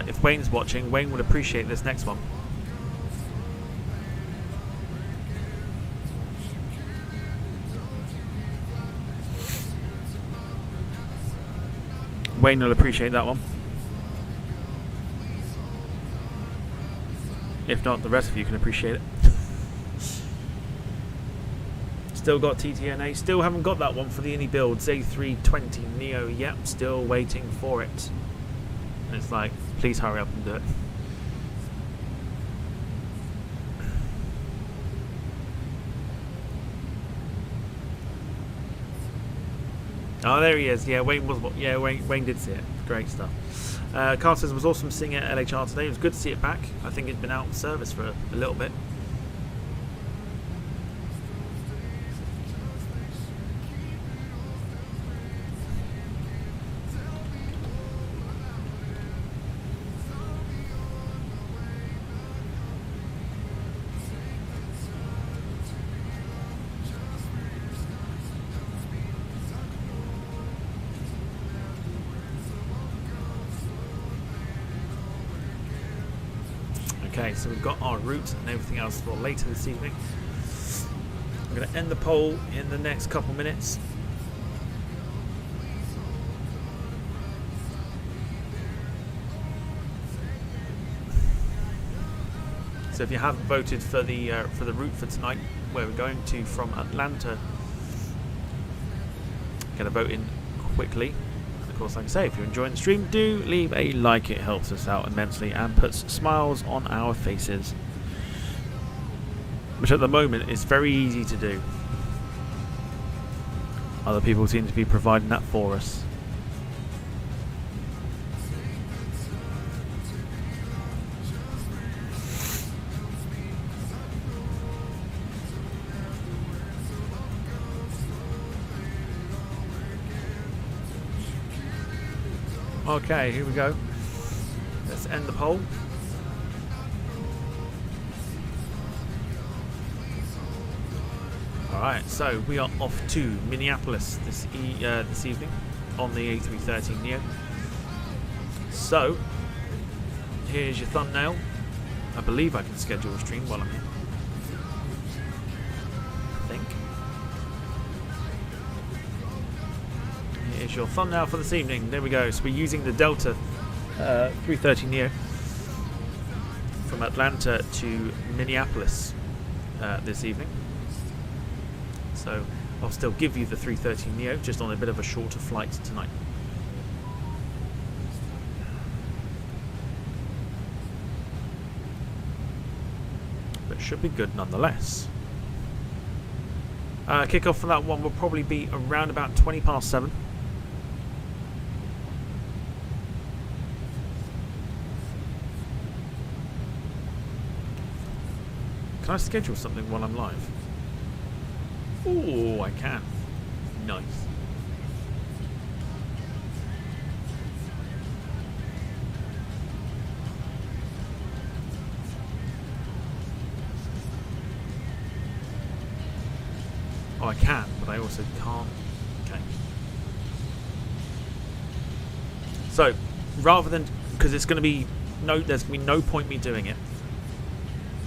If Wayne's watching, Wayne would appreciate this next one. Wayne will appreciate that one. If not, the rest of you can appreciate it. Still got TTNA. Still haven't got that one for the Innie builds. A321NEO. Yep, still waiting for it. And it's like, please hurry up and do it. Oh, there he is. Yeah, Wayne was. Yeah, Wayne did see it. Great stuff. Carl says it was awesome seeing it at LHR today. It was good to see it back. I think it'd been out of service for a little bit. Okay, so we've got our route and everything else for later this evening. I'm going to end the poll in the next couple minutes. So if you haven't voted for the route for tonight, where we're going to from Atlanta, get a vote in quickly. Of course, like I say, if you're enjoying the stream, do leave a like. It helps us out immensely and puts smiles on our faces, which at the moment is very easy to do. Other people seem to be providing that for us. Okay, here we go. Let's end the poll. Alright, so we are off to Minneapolis this evening on the A321NEO. So, here's your thumbnail. I believe I can schedule a stream while I'm here. I think. Here's your thumbnail for this evening. There we go. So we're using the Delta 330NEO from Atlanta to Minneapolis this evening. So I'll still give you the 330NEO, just on a bit of a shorter flight tonight. But it should be good nonetheless. Kickoff for that one will probably be around about 7:20. Can I schedule something while I'm live? Oh, I can. Nice. Oh, I can, but I also can't. Okay. So, rather than, because it's going to be there's going to be no point me doing it.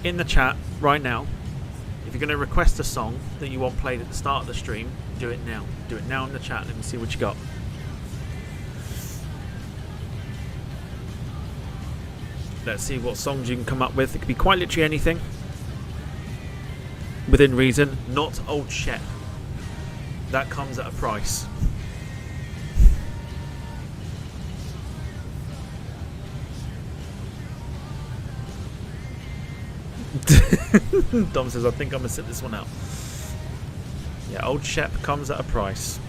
In the chat right now, if you're going to request a song that you want played at the start of the stream, do it now. Do it now in the chat. Let me see what you got. Let's see what songs you can come up with. It could be quite literally anything. Within reason. Not old Shep. That comes at a price. Dom says, I think I'm going to sit this one out. Yeah, old Shep comes at a price.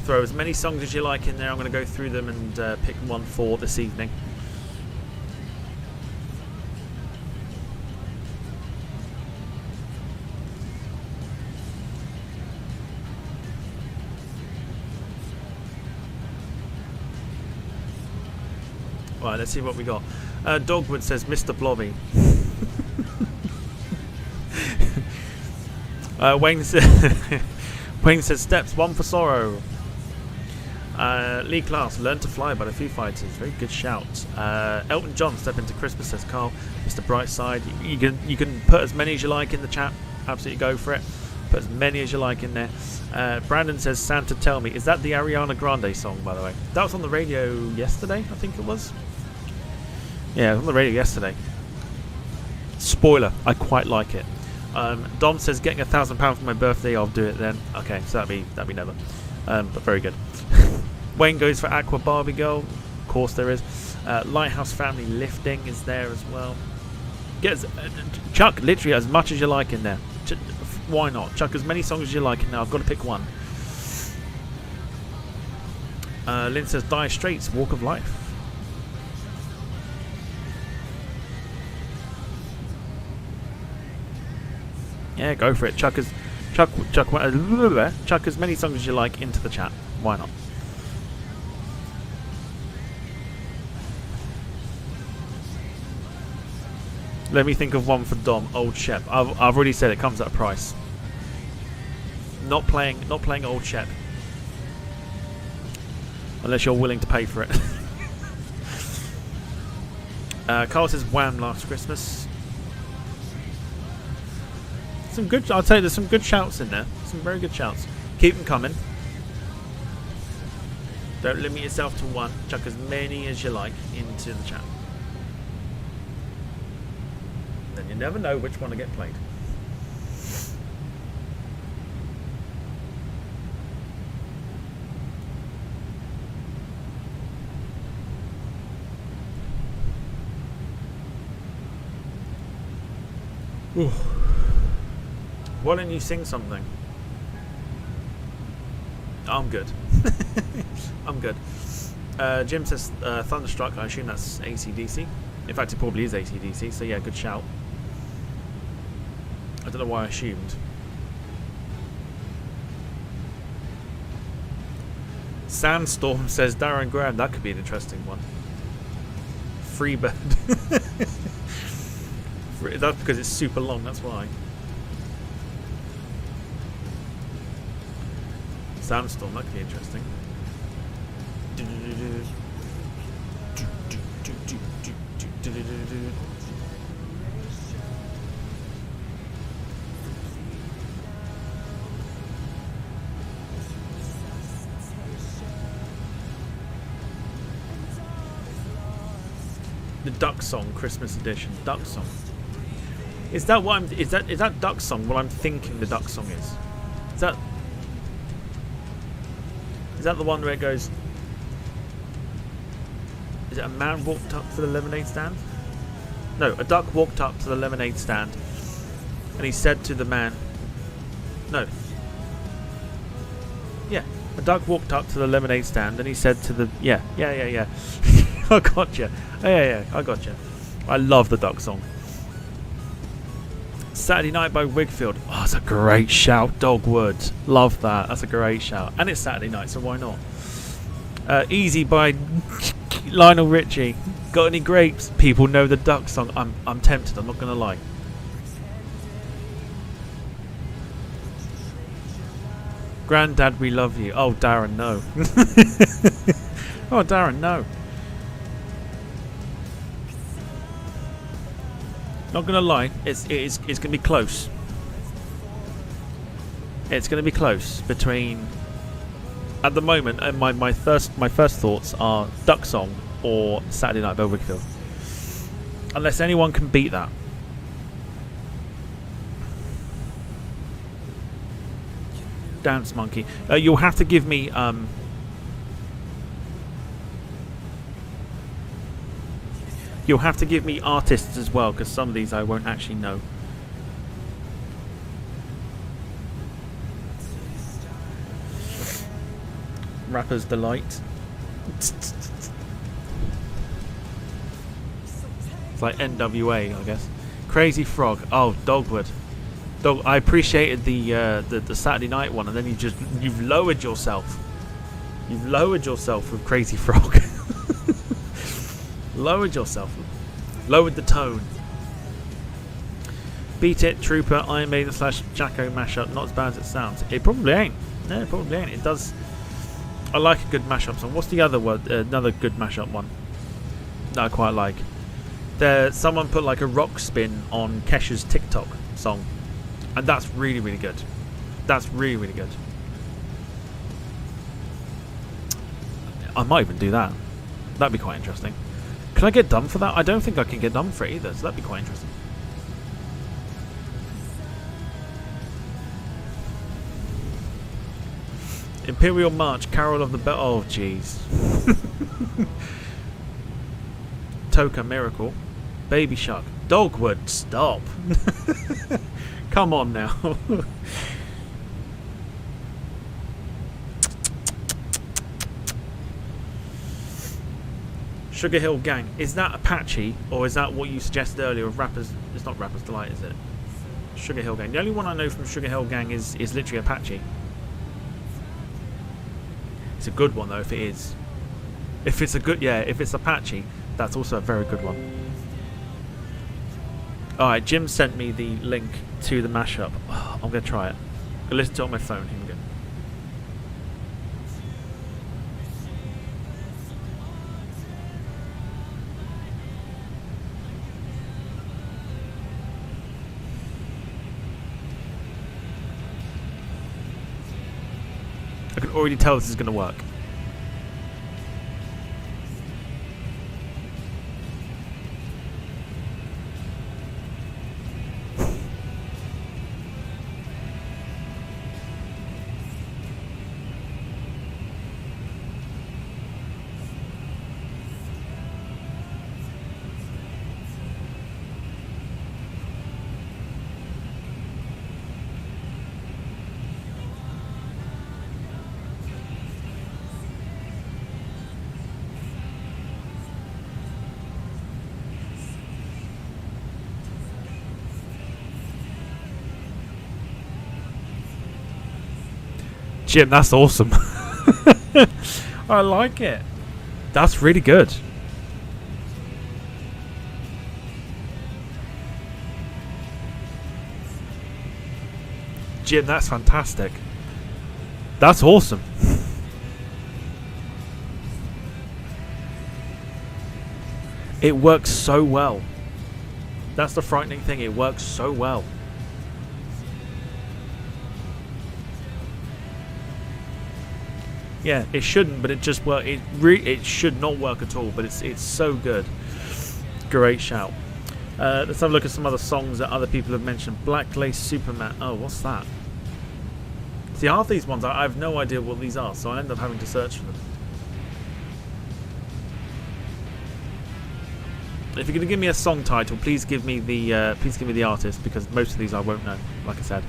Throw as many songs as you like in there. I'm going to go through them and pick one for this evening. Right, let's see what we got. Dogwood says Mr. Blobby. Wayne says Steps, One for Sorrow. Lee Class, Learn to Fly by the Foo Fighters. Very good shout. Elton John, Step Into Christmas, says Carl. Mr. Brightside. You can put as many as you like in the chat. Absolutely go for it. Put as many as you like in there. Brandon says Santa Tell Me. Is that the Ariana Grande song, by the way? That was on the radio yesterday, I think it was. Yeah, it was on the radio yesterday. Spoiler, I quite like it. Dom says getting £1,000 for my birthday, I'll do it then. Okay, so that'd be never. But very good. Wayne goes for Aqua Barbie Girl. Of course there is. Lighthouse Family Lifting is there as well. Chuck literally as much as you like in there. Why not? Chuck as many songs as you like in there. I've got to pick one. Lynn says Dire Straits, Walk of Life. Yeah, go for it. Chuck as many songs as you like into the chat. Why not? Let me think of one for Dom. Old Shep. I've already said it comes at a price. Not playing Old Shep. Unless you're willing to pay for it. Carl says Wham! Last Christmas. Some good. I'll tell you, there's some good shouts in there. Some very good shouts. Keep them coming. Don't limit yourself to one. Chuck as many as you like into the chat. Then you never know which one to get played. Ooh. Why don't you sing something? I'm good. I'm good. Jim says Thunderstruck. I assume that's AC/DC. In fact, it probably is AC/DC. So yeah, good shout. I don't know why I assumed. Sandstorm says Darren Graham. That could be an interesting one. Freebird. That's because it's super long. That's why. Sandstorm, that could be interesting. The Duck Song Christmas edition. Duck Song. Is that what I'm? Is that Duck Song what I'm thinking the Duck Song is? Is that the one where it goes? Is it a man walked up to the lemonade stand? No, a duck walked up to the lemonade stand, and he said to the man. No. Yeah, a duck walked up to the lemonade stand, and he said to the yeah. I gotcha. Yeah, I gotcha. I love the Duck Song. Saturday Night by Wigfield. Oh, that's a great shout. Dogwood. Love that. That's a great shout. And it's Saturday night, so why not? Easy by Lionel Richie. Got any grapes? People know the Duck Song. I'm tempted, I'm not going to lie. Granddad, we love you. Oh, Darren, no. Oh, Darren, no. Not gonna lie, it's gonna be close. It's gonna be close between. At the moment, and my first thoughts are Duck Song or Saturday Night by Wigfield. Unless anyone can beat that. Dance Monkey. You'll have to give me You'll have to give me artists as well, because some of these I won't actually know. Rapper's Delight. It's like NWA, I guess. Crazy Frog. Oh, Dogwood. I appreciated the Saturday night one, and then you've lowered yourself. You've lowered yourself with Crazy Frog. Lowered yourself. Lowered the tone. Beat It, Trooper, Iron Maiden / Jacko mashup. Not as bad as it sounds. It probably ain't. No, it probably ain't. It does. I like a good mashup song. What's the other one? Another good mashup one that I quite like. Someone put like a rock spin on Kesha's TikTok song, and that's really, really good. That's really, really good. I might even do that. That'd be quite interesting. Can I get done for that? I don't think I can get done for it either, so that'd be quite interesting. Imperial March, Carol of the Bell. Oh, jeez. Toka Miracle. Baby Shark. Dogwood, stop. Come on now. Sugar Hill Gang. Is that Apache, or is that what you suggested earlier of Rappers? It's not Rappers Delight, is it? Sugar Hill Gang. The only one I know from Sugar Hill Gang is literally Apache. It's a good one though, if it is. If it's a good, yeah, if it's Apache, that's also a very good one. Alright, Jim sent me the link to the mashup. Oh, I'm going to try it. I'm going to listen to it on my phone. Here we go. I can already tell this is going to work. Jim, that's awesome. I like it. That's really good. Jim, that's fantastic. That's awesome. It works so well. That's the frightening thing. It works so well. Yeah, it shouldn't, but it just work. It should not work at all, but it's so good. Great shout. Let's have a look at some other songs that other people have mentioned. Black Lace Superman. Oh, what's that? See, half these ones I have no idea what these are, so I end up having to search for them. If you're going to give me a song title, please give me the artist, because most of these I won't know. Like I said.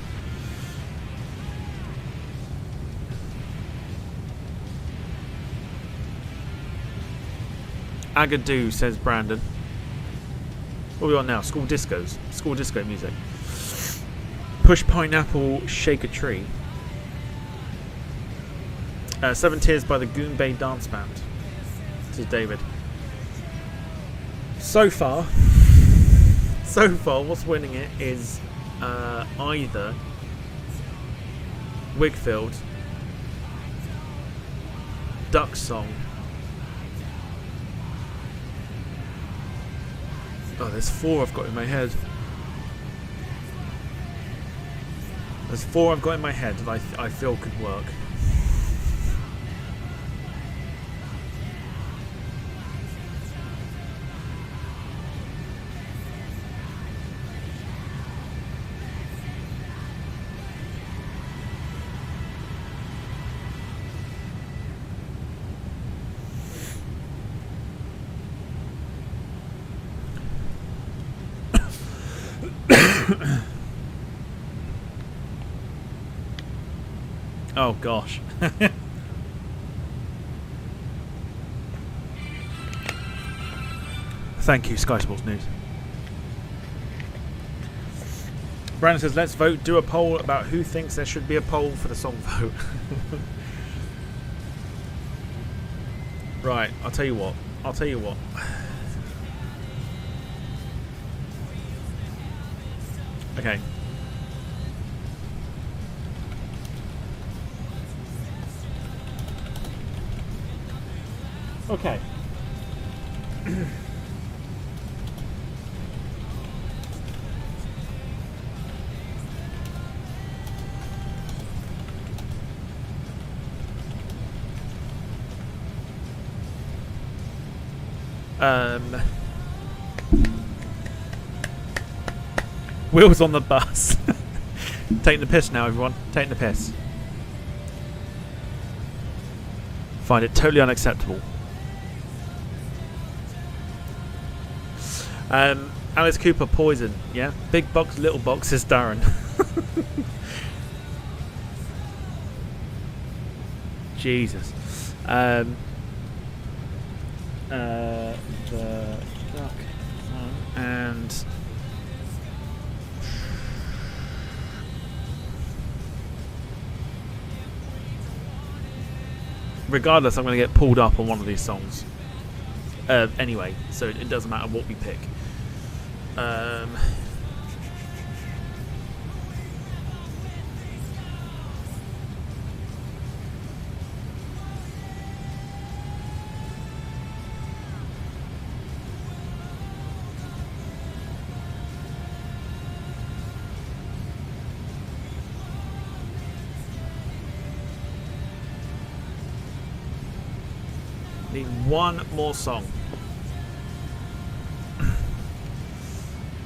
Agadoo, says Brandon. What are we on now? School discos. School disco music. Push Pineapple, Shake a Tree. 7 Tears by the Goombay Dance Band. This is David. So far, what's winning it is either Wigfield, Duck Song. Oh, there's 4 I've got in my head. There's 4 I've got in my head that I feel could work. Oh gosh. Thank you, Sky Sports News. Brandon says, let's vote, do a poll about who thinks there should be a poll for the song vote. Right, I'll tell you what. Okay. Okay. Wheels on the bus. Taking the piss now, everyone. Taking the piss. Find it totally unacceptable. Alice Cooper, Poison. Yeah, big box, little box is Darren. Jesus. The duck and regardless, I'm going to get pulled up on one of these songs. Anyway, so it doesn't matter what we pick. Need one more song.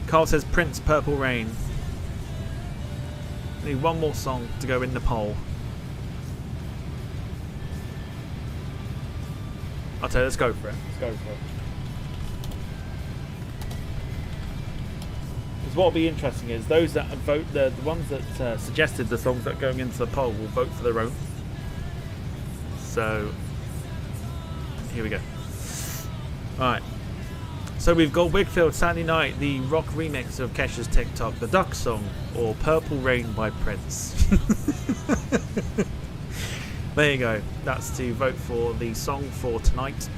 Carl says Prince, Purple Rain. Need one more song to go in the poll. I'll tell you, let's go for it. Let's go for it. Because what will be interesting is those that vote, the ones that suggested the songs that are going into the poll will vote for their own. So here we go. Alright. So we've got Wigfield, Saturday Night, the rock remix of Kesha's TikTok, the Duck Song, or Purple Rain by Prince. There you go. That's to vote for the song for tonight.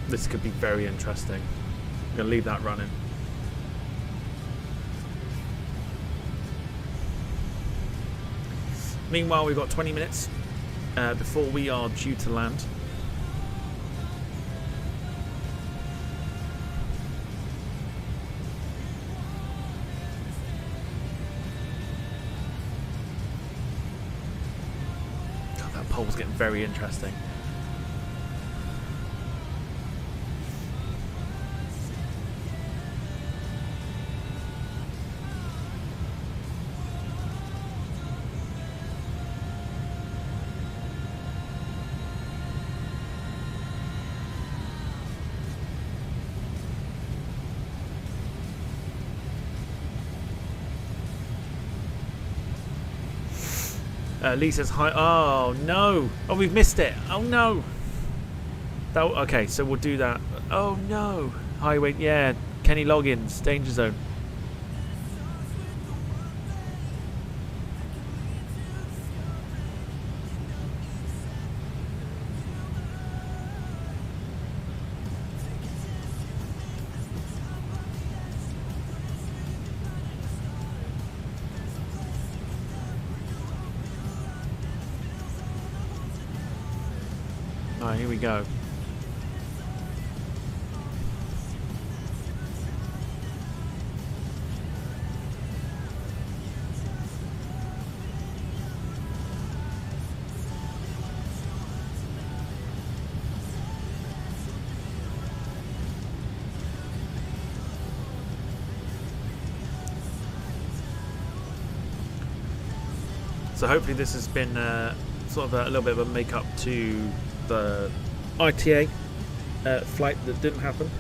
This could be very interesting. I'm going to leave that running. Meanwhile, we've got 20 minutes before we are due to land. God, that poll's getting very interesting. Lee says hi. Oh no! Oh, we've missed it. Oh no! That, okay, so we'll do that. Oh no! Highway. Yeah, Kenny Loggins, Danger Zone. Alright, here we go. So hopefully this has been sort of a little bit of a make-up to the ITA flight that didn't happen.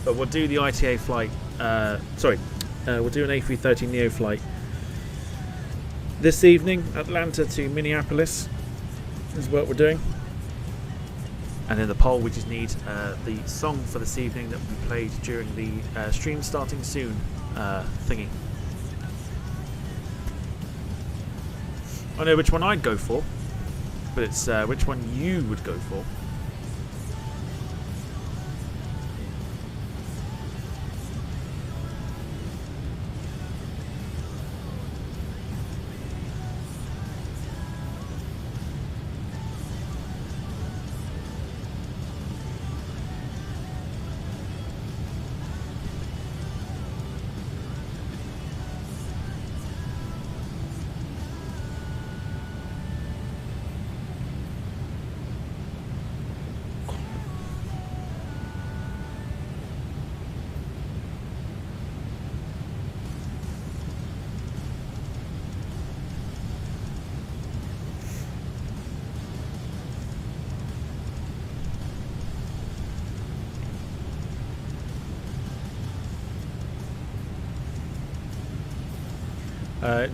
But we'll do the ITA flight, we'll do an A321NEO flight this evening, Atlanta to Minneapolis is what we're doing. And in the poll we just need the song for this evening that will be played during the stream starting soon thingy. I know which one I'd go for, but it's which one you would go for.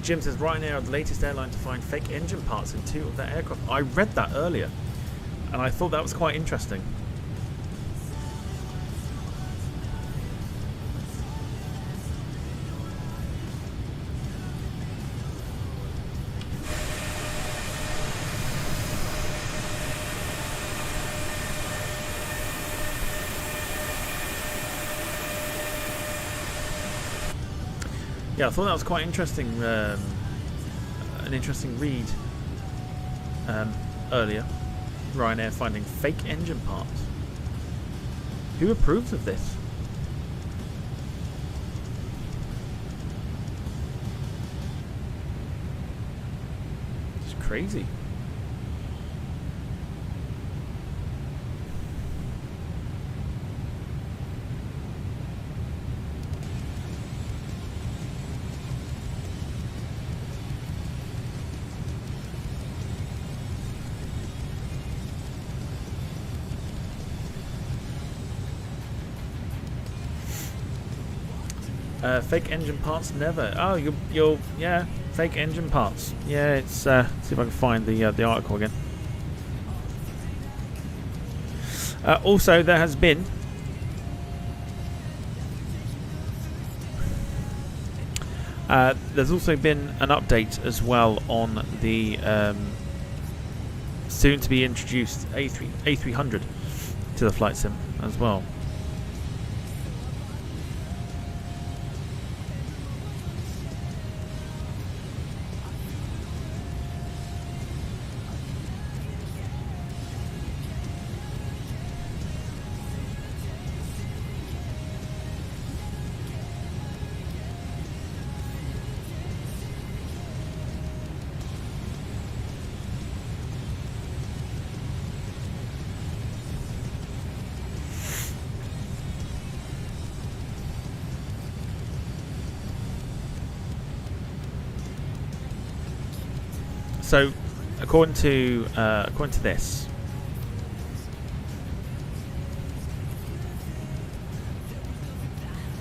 Jim says Ryanair are the latest airline to find fake engine parts in 2 of their aircraft. I read that earlier, and I thought that was quite interesting. Yeah, I thought that was quite interesting. An interesting read earlier. Ryanair finding fake engine parts. Who approves of this? It's crazy. Fake engine parts never. Oh, you'll yeah, fake engine parts. Yeah, it's see if I can find the article again. Also, there has been there's also been an update as well on the soon to be introduced A300 to the flight sim as well. So, according to this,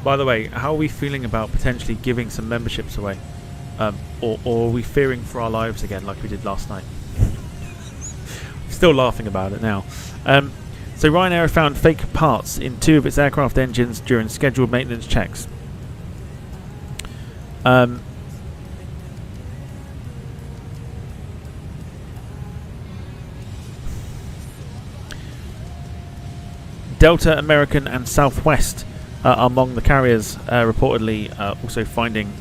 by the way, how are we feeling about potentially giving some memberships away, or are we fearing for our lives again like we did last night? Still laughing about it now. So Ryanair found fake parts in 2 of its aircraft engines during scheduled maintenance checks. Delta, American and Southwest are among the carriers reportedly also finding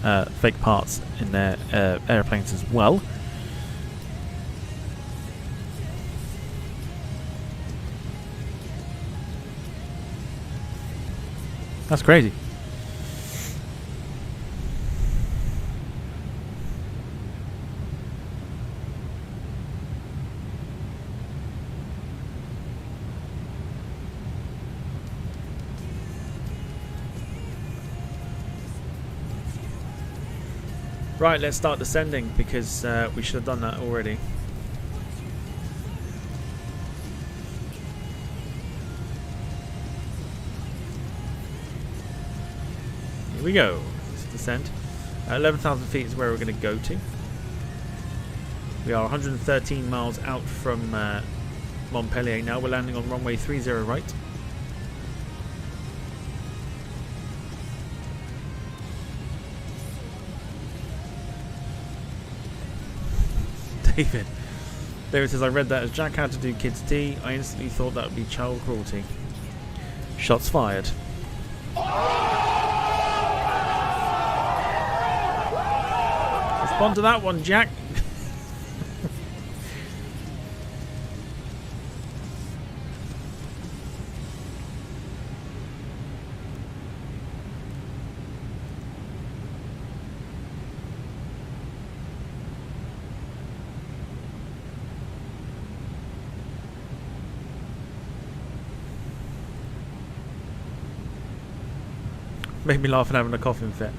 fake parts in their airplanes as well. That's crazy. Right, let's start descending because we should have done that already. Here we go. Let's descend. 11,000 feet is where we're going to go to. We are 113 miles out from Montpellier now. We're landing on runway 30 right. David says, I read that as Jack had to do kids tea. I instantly thought that would be child cruelty. Shots fired. Respond to that one, Jack. Made me laugh and having a coughing fit.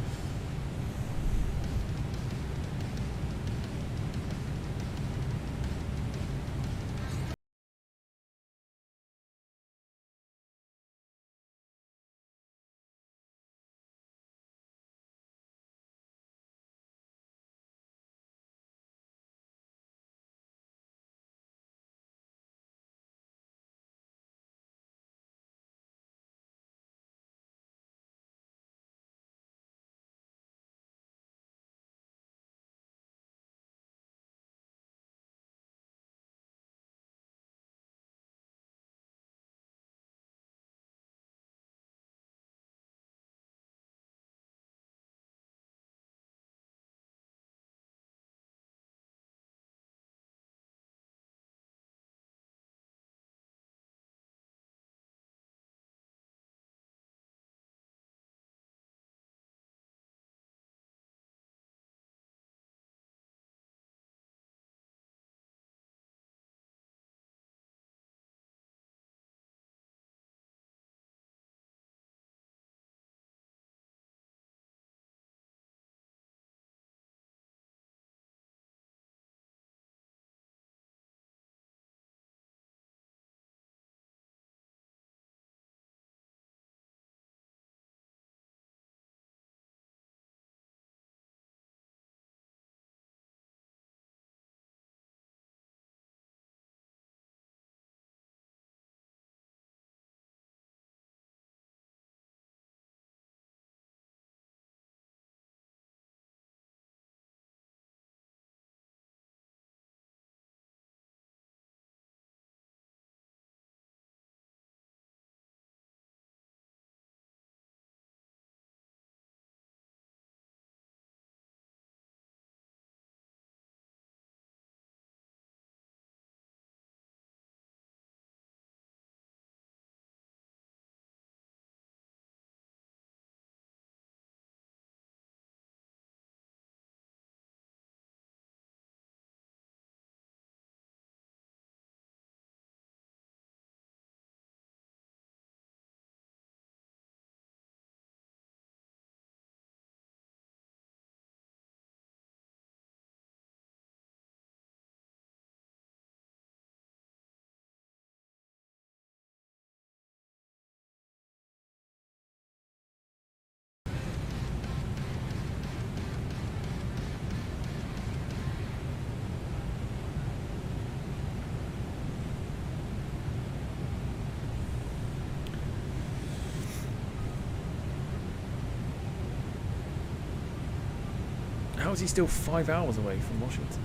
is he still 5 hours away from Washington?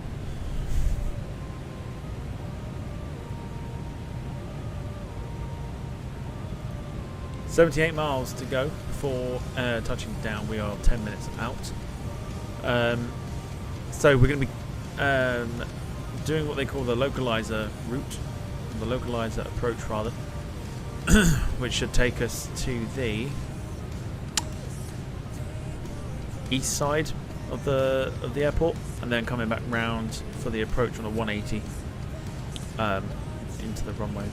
$78 miles to go before touching down. We are 10 minutes out. So we're going to be doing what they call the localizer route, the localizer approach rather, which should take us to the east side of the airport, and then coming back round for the approach on a 180 into the runway.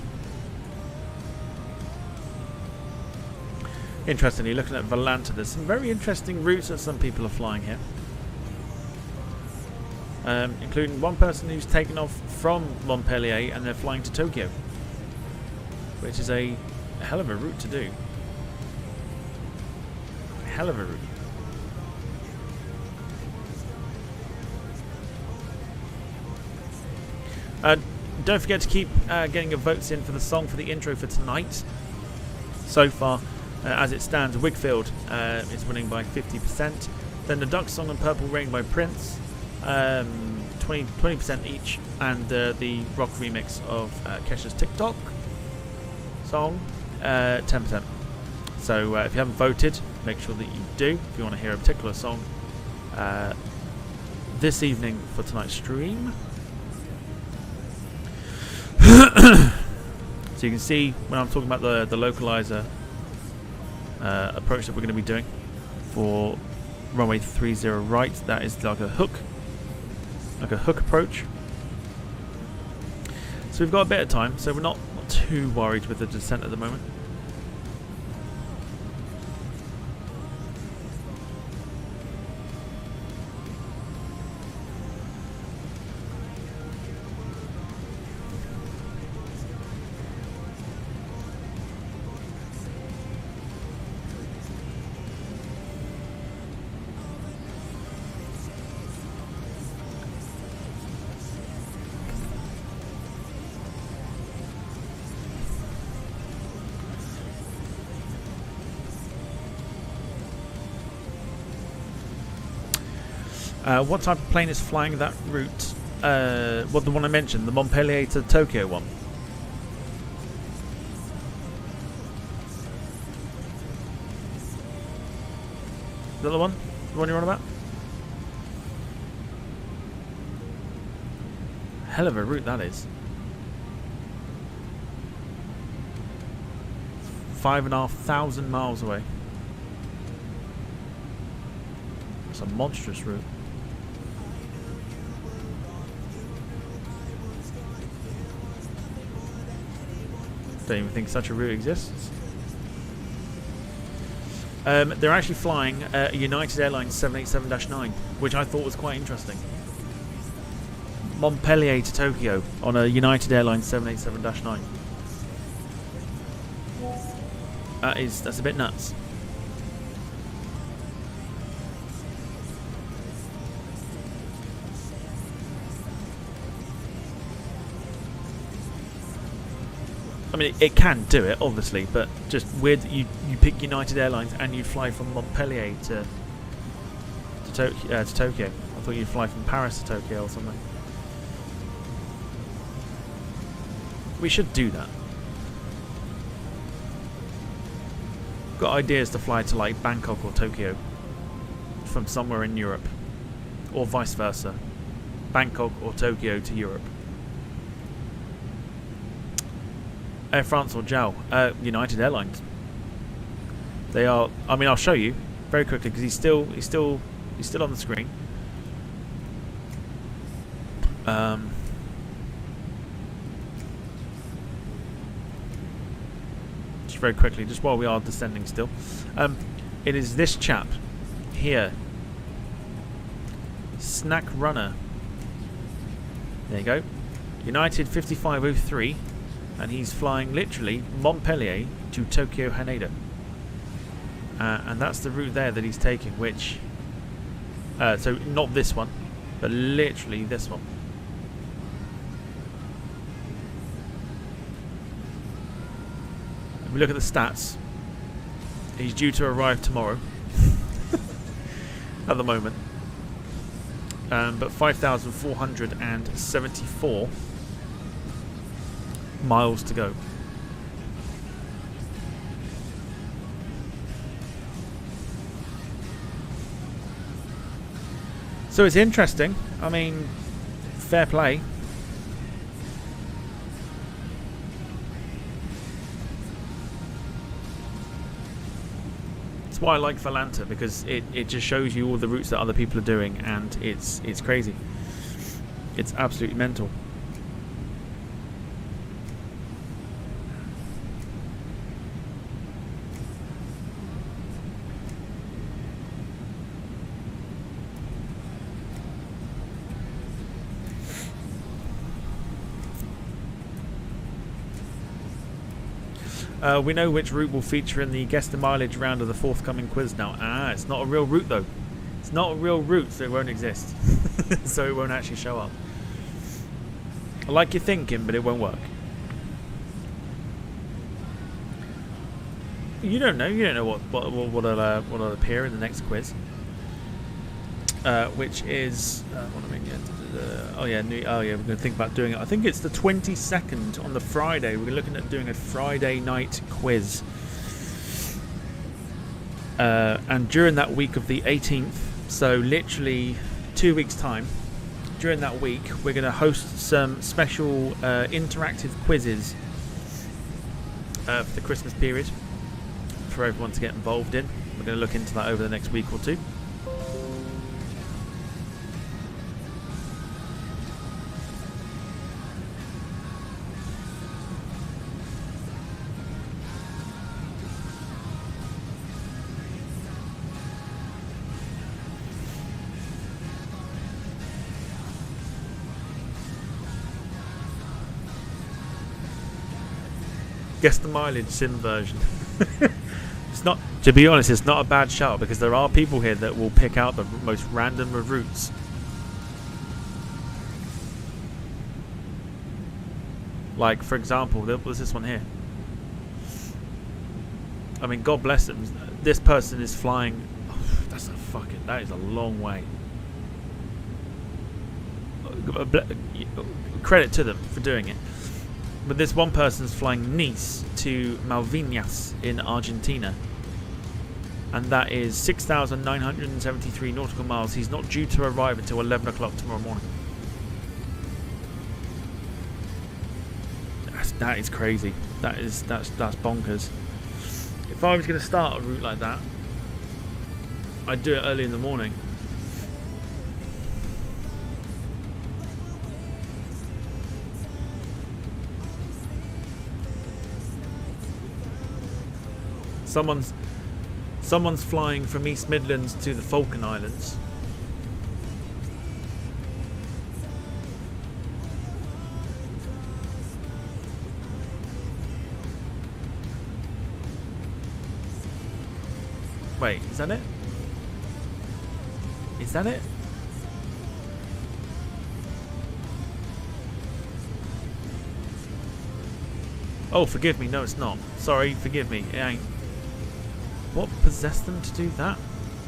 Interestingly, looking at Valanta, there's some very interesting routes that some people are flying here, including one person who's taken off from Montpellier and they're flying to Tokyo, which is a hell of a route to do. Hell of a route. Don't forget to keep getting your votes in for the song for the intro for tonight. So far, as it stands, Wigfield is winning by 50%. Then the Duck Song and Purple Rain by Prince, 20% each, and the rock remix of Kesha's TikTok song, 10%. So if you haven't voted, make sure that you do. If you want to hear a particular song this evening for tonight's stream. So you can see when I'm talking about the localizer approach that we're going to be doing for runway 30 right, that is like a hook approach. So we've got a bit of time, so we're not too worried with the descent at the moment. What type of plane is flying that route? What, the one I mentioned, the Montpellier to Tokyo one. Is that the one? The one you're on about? Hell of a route that is. 5,500 miles away. It's a monstrous route. Don't even think such a route exists. They're actually flying a United Airlines 787-9, which I thought was quite interesting. Montpellier to Tokyo on a United Airlines 787-9. That's a bit nuts. I mean, it can do it, obviously, but just weird that you pick United Airlines and you fly from Montpellier to Tokyo. I thought you'd fly from Paris to Tokyo or something. We should do that. Got ideas to fly to like Bangkok or Tokyo from somewhere in Europe, or vice versa. Bangkok or Tokyo to Europe. Air France or JAL? United Airlines. They are. I mean, I'll show you very quickly because he's still on the screen. Just very quickly, just while we are descending still. It is this chap here, Snack Runner. There you go. United 5503. And he's flying literally Montpellier to Tokyo Haneda. And that's the route there that he's taking, which... so not this one, but literally this one. If we look at the stats, he's due to arrive tomorrow. At the moment. but 5,474 miles to go. So it's interesting. I mean, fair play. It's why I like Valanta, because it just shows you all the routes that other people are doing, and it's crazy. It's absolutely mental. We know which route will feature in the guess the mileage round of the forthcoming quiz now. It's not a real route though. It's not a real route, so it won't exist. So it won't actually show up. I like your thinking, but it won't work. You don't know. You don't know what'll appear in the next quiz. Which is what I mean. We're going to think about doing it. I think it's the 22nd on the Friday. We're looking at doing a Friday night quiz. And during that week of the 18th, so literally 2 weeks' time, during that week, we're going to host some special interactive quizzes for the Christmas period for everyone to get involved in. We're going to look into that over the next week or two. Guess the mileage sim version. It's not, to be honest, it's not a bad shout, because there are people here that will pick out the most random of routes. Like, for example, there was this one here. I mean, God bless them. This person is flying. Oh, that is a long way. Credit to them for doing it. But this one person's flying Nice to Malvinas in Argentina, and that is 6,973 nautical miles. He's not due to arrive until 11 o'clock tomorrow morning. That is crazy. That's bonkers. If I was going to start a route like that, I'd do it early in the morning. Someone's flying from East Midlands to the Falkland Islands. Wait, is that it? Is that it? Oh, forgive me. No, it's not. Sorry, forgive me. It ain't. What possessed them to do that?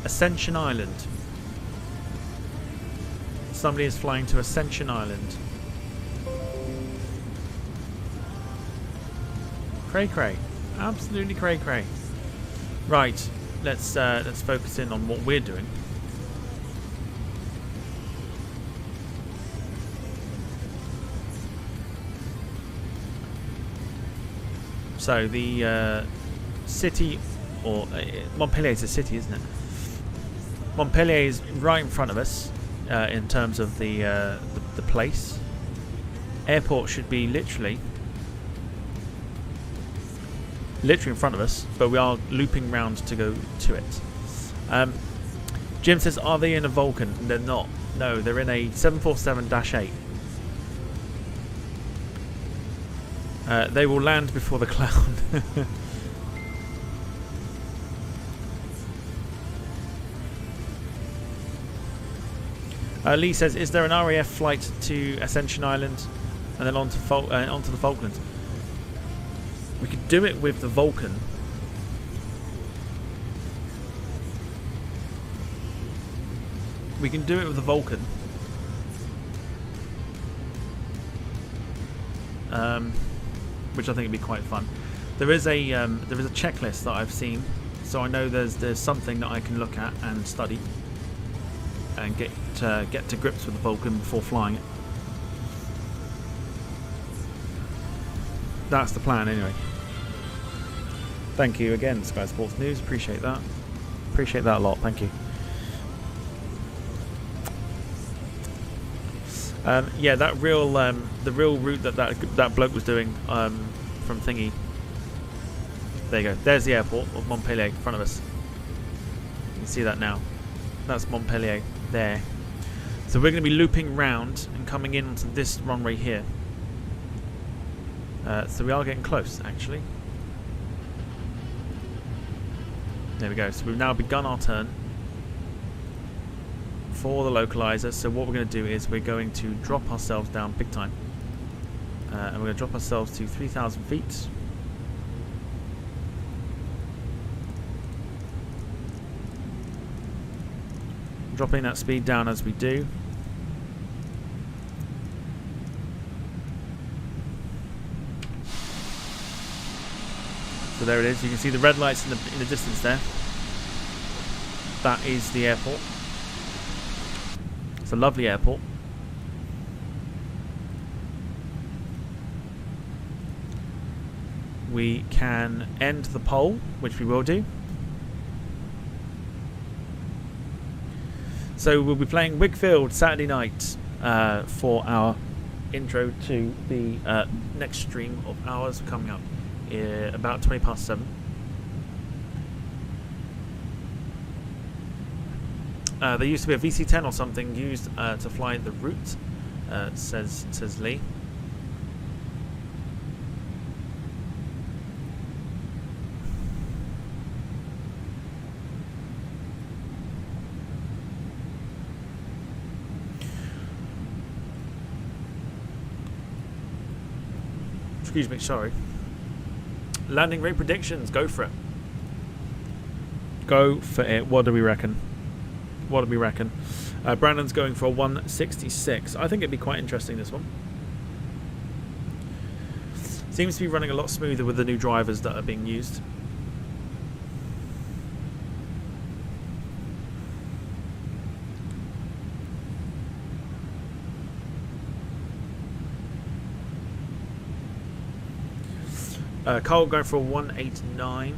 Ascension Island. Somebody is flying to Ascension Island. Cray cray. Absolutely cray cray. Right, let's focus in on what we're doing. So the city, or Montpellier is a city, isn't it? Montpellier is right in front of us in terms of the place. Airport should be literally in front of us, but we are looping round to go to it. Jim says, are they in a Vulcan? They're not. No, they're in a 747-8. They will land before the clown. Lee says, is there an RAF flight to Ascension Island and then onto the Falklands? We could do it with the Vulcan. We can do it with the Vulcan. which I think would be quite fun. There is a checklist that I've seen, so I know there's something that I can look at and study and get to grips with the Vulcan before flying it. That's the plan, anyway. Thank you again, Sky Sports News. Appreciate that. Appreciate that a lot. Thank you. Yeah, that real the real route that bloke was doing from Thingy. There you go. There's the airport of Montpellier in front of us. You can see that now. That's Montpellier there. So we're going to be looping round and coming in onto this runway here. So we are getting close, actually. There we go. So we've now begun our turn for the localizer. So what we're going to do is we're going to drop ourselves down big time. And we're going to drop ourselves to 3,000 feet. Dropping that speed down as we do. So there it is. You can see the red lights in the distance there. That is the airport. It's a lovely airport. We can end the poll, which we will do. So we'll be playing Wigfield Saturday night for our intro to the next stream of ours coming up about 7:20. There used to be a VC-10 or something used to fly the route, says Lee. Excuse me, sorry. Landing rate predictions, go for it. Go for it. What do we reckon? What do we reckon? Brandon's going for a 166. I think it'd be quite interesting, this one. Seems to be running a lot smoother with the new drivers that are being used. Carl going for a 189.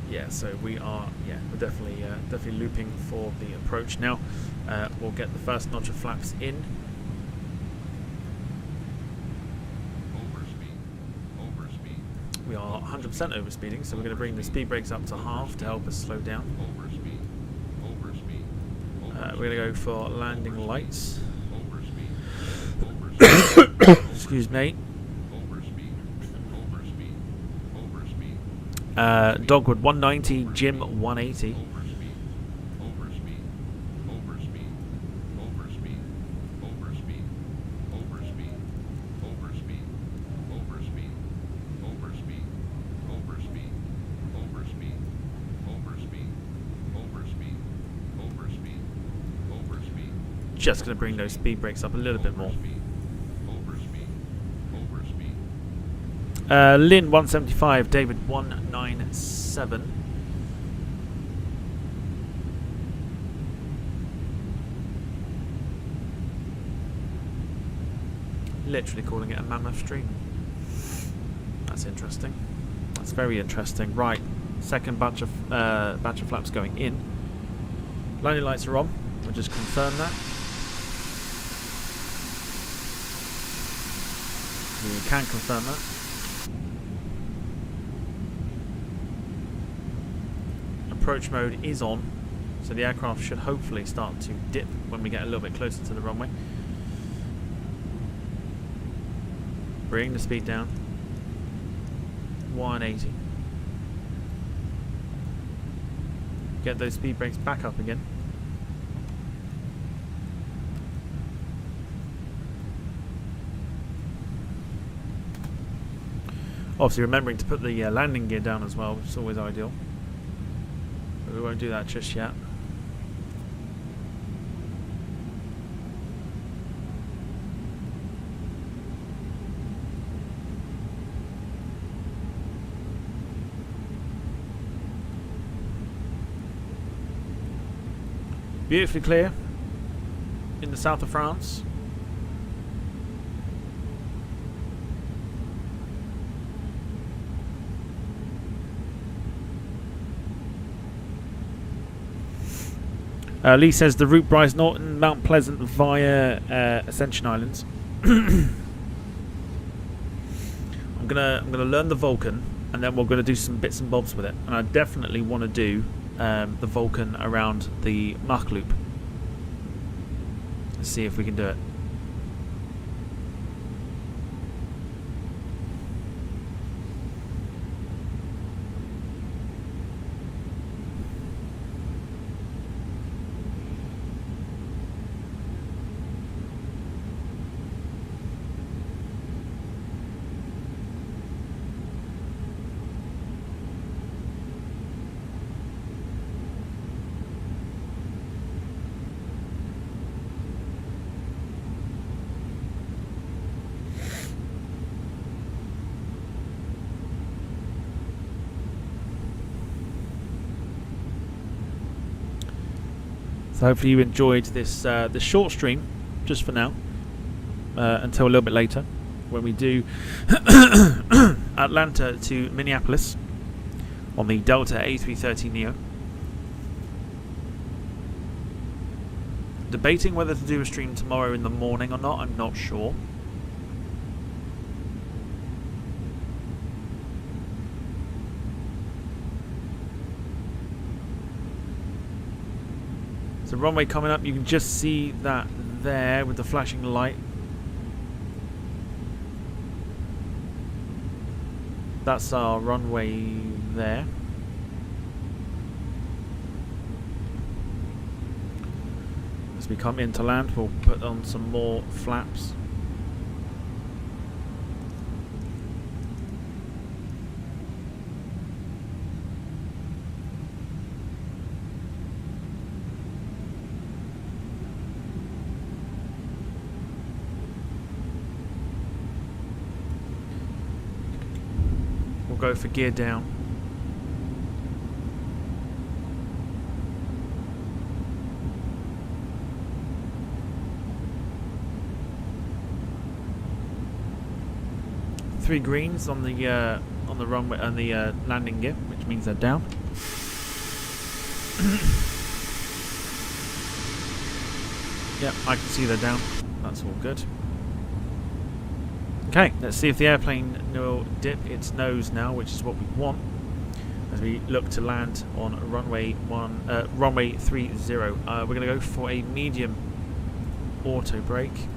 Yeah, so we are. Yeah, we're definitely looping for the approach now. We'll get the first notch of flaps in. We are 100% overspeeding, so we're going to bring the speed brakes up to half to help us slow down. We're going to go for landing lights. Excuse me. Dogwood 190, Jim 180. Just going to bring those speed brakes up a little bit more. Lynn 175, David 197. Literally calling it a mammoth stream. That's interesting. That's very interesting. Right, second batch of flaps going in. Landing lights are on. We'll just confirm that. We can confirm that. Approach mode is on, so the aircraft should hopefully start to dip when we get a little bit closer to the runway. Bring the speed down. 180. Get those speed brakes back up again. Obviously remembering to put the landing gear down as well, which is always ideal. But we won't do that just yet. Beautifully clear in the south of France. Lee says the route Bryce Norton, Mount Pleasant via Ascension Islands. I'm gonna learn the Vulcan, and then we're gonna do some bits and bobs with it. And I definitely want to do the Vulcan around the Mach Loop. Let's see if we can do it. So hopefully you enjoyed this this short stream, just for now, until a little bit later, when we do Atlanta to Minneapolis on the Delta A321NEO. Debating whether to do a stream tomorrow in the morning or not, I'm not sure. So runway coming up, you can just see that there with the flashing light. That's our runway there. As we come into land, we'll put on some more flaps. Go for gear down. Three greens on the runway and the landing gear, which means they're down. Yep, I can see they're down. That's all good. Okay, let's see if the airplane will dip its nose now, which is what we want, as we look to land on runway 30. We're going to go for a medium auto brake.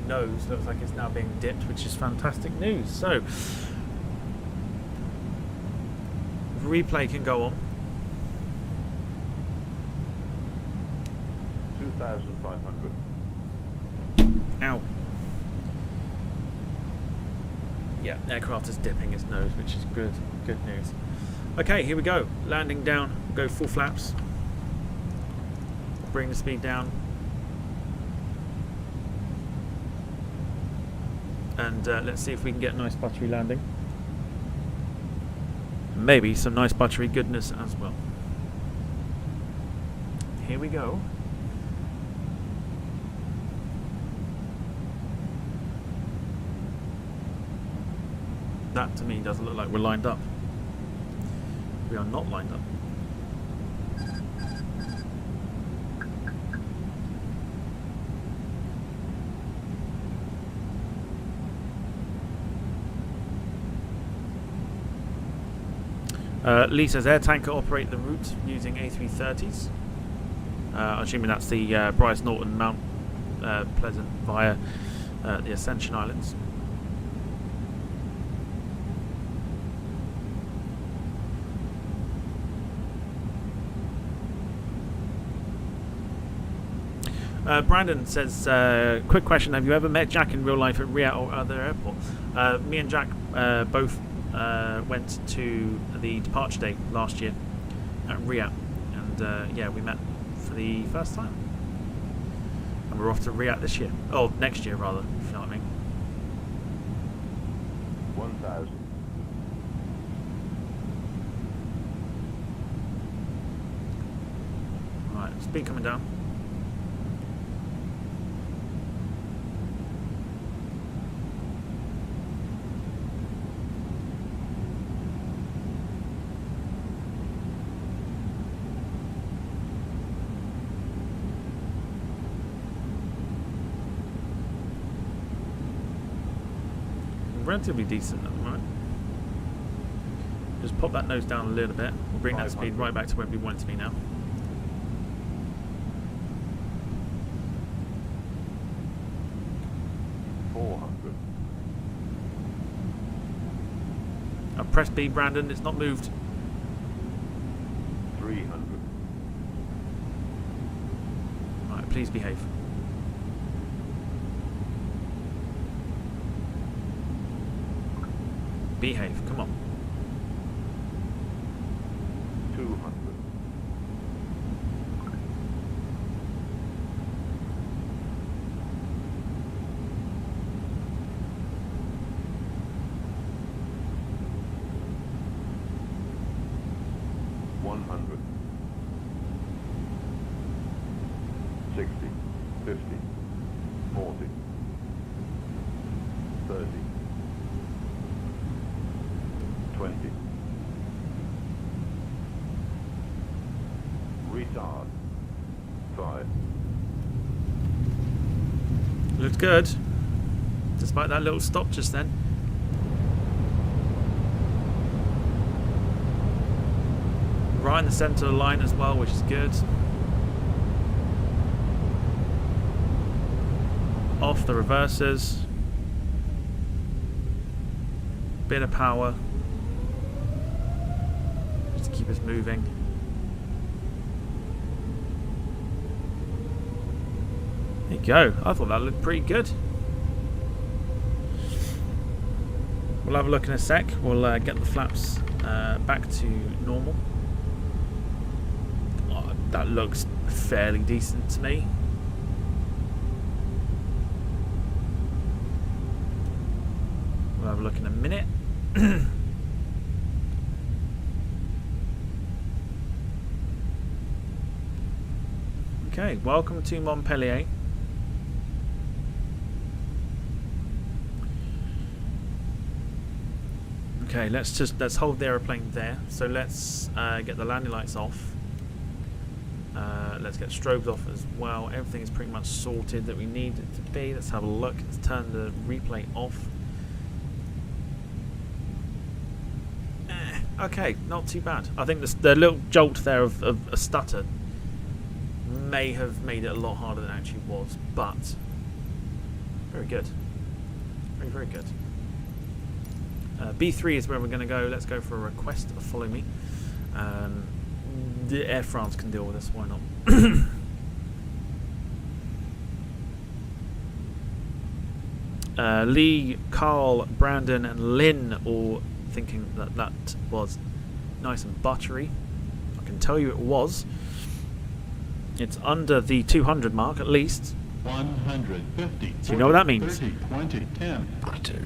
Nose looks like it's now being dipped, which is fantastic news. So replay can go on. 2,500. Ow. Yeah, aircraft is dipping its nose, which is good news. Okay, here we go. Landing down, go full flaps. Bring the speed down. And let's see if we can get a nice buttery landing. Maybe some nice buttery goodness as well. Here we go. That to me doesn't look like we're lined up. We are not lined up. Lee says air tanker operate the route using A330s. Assuming that's the Bryce Norton Mount Pleasant via the Ascension Islands. Brandon says, quick question, have you ever met Jack in real life at Riyadh or other airport? Me and Jack both went to the departure day last year at Riyadh, and yeah, we met for the first time. And we're off to Riyadh this year. Oh, next year rather, if you know what I mean. 1,000. Right, speed coming down. Relatively decent at the moment. Just pop that nose down a little bit. We'll bring that speed right back to where we want it to be now. I've pressed B, Brandon. It's not moved. 300. Right, please behave. Behave, come on. 200. 100. 60. 50. 40. 30. 20. Retard. 5. Looked good. Despite that little stop just then. Right in the centre of the line as well, which is good. Off the reversers. Bit of power. Just to keep us moving. There you go. I thought that looked pretty good. We'll have a look in a sec. We'll get the flaps back to normal. Oh, that looks fairly decent to me. We'll have a look in a minute. Okay, welcome to Montpellier. Okay, let's hold the aeroplane there. So let's get the landing lights off. Let's get strobes off as well. Everything is pretty much sorted that we need it to be. Let's have a look. Let's turn the replay off. Okay, not too bad. I think the little jolt there of a stutter may have made it a lot harder than it actually was, but very good. Very, very good. B3 is where we're going to go. Let's go for a request. Follow me. The Air France can deal with this. Why not? Lee, Carl, Brandon, and Lynn all thinking that that was nice and buttery. I can tell you it was. It's under the 200 mark at least. 150. So you know what that means. 30, 20, 10. Butter.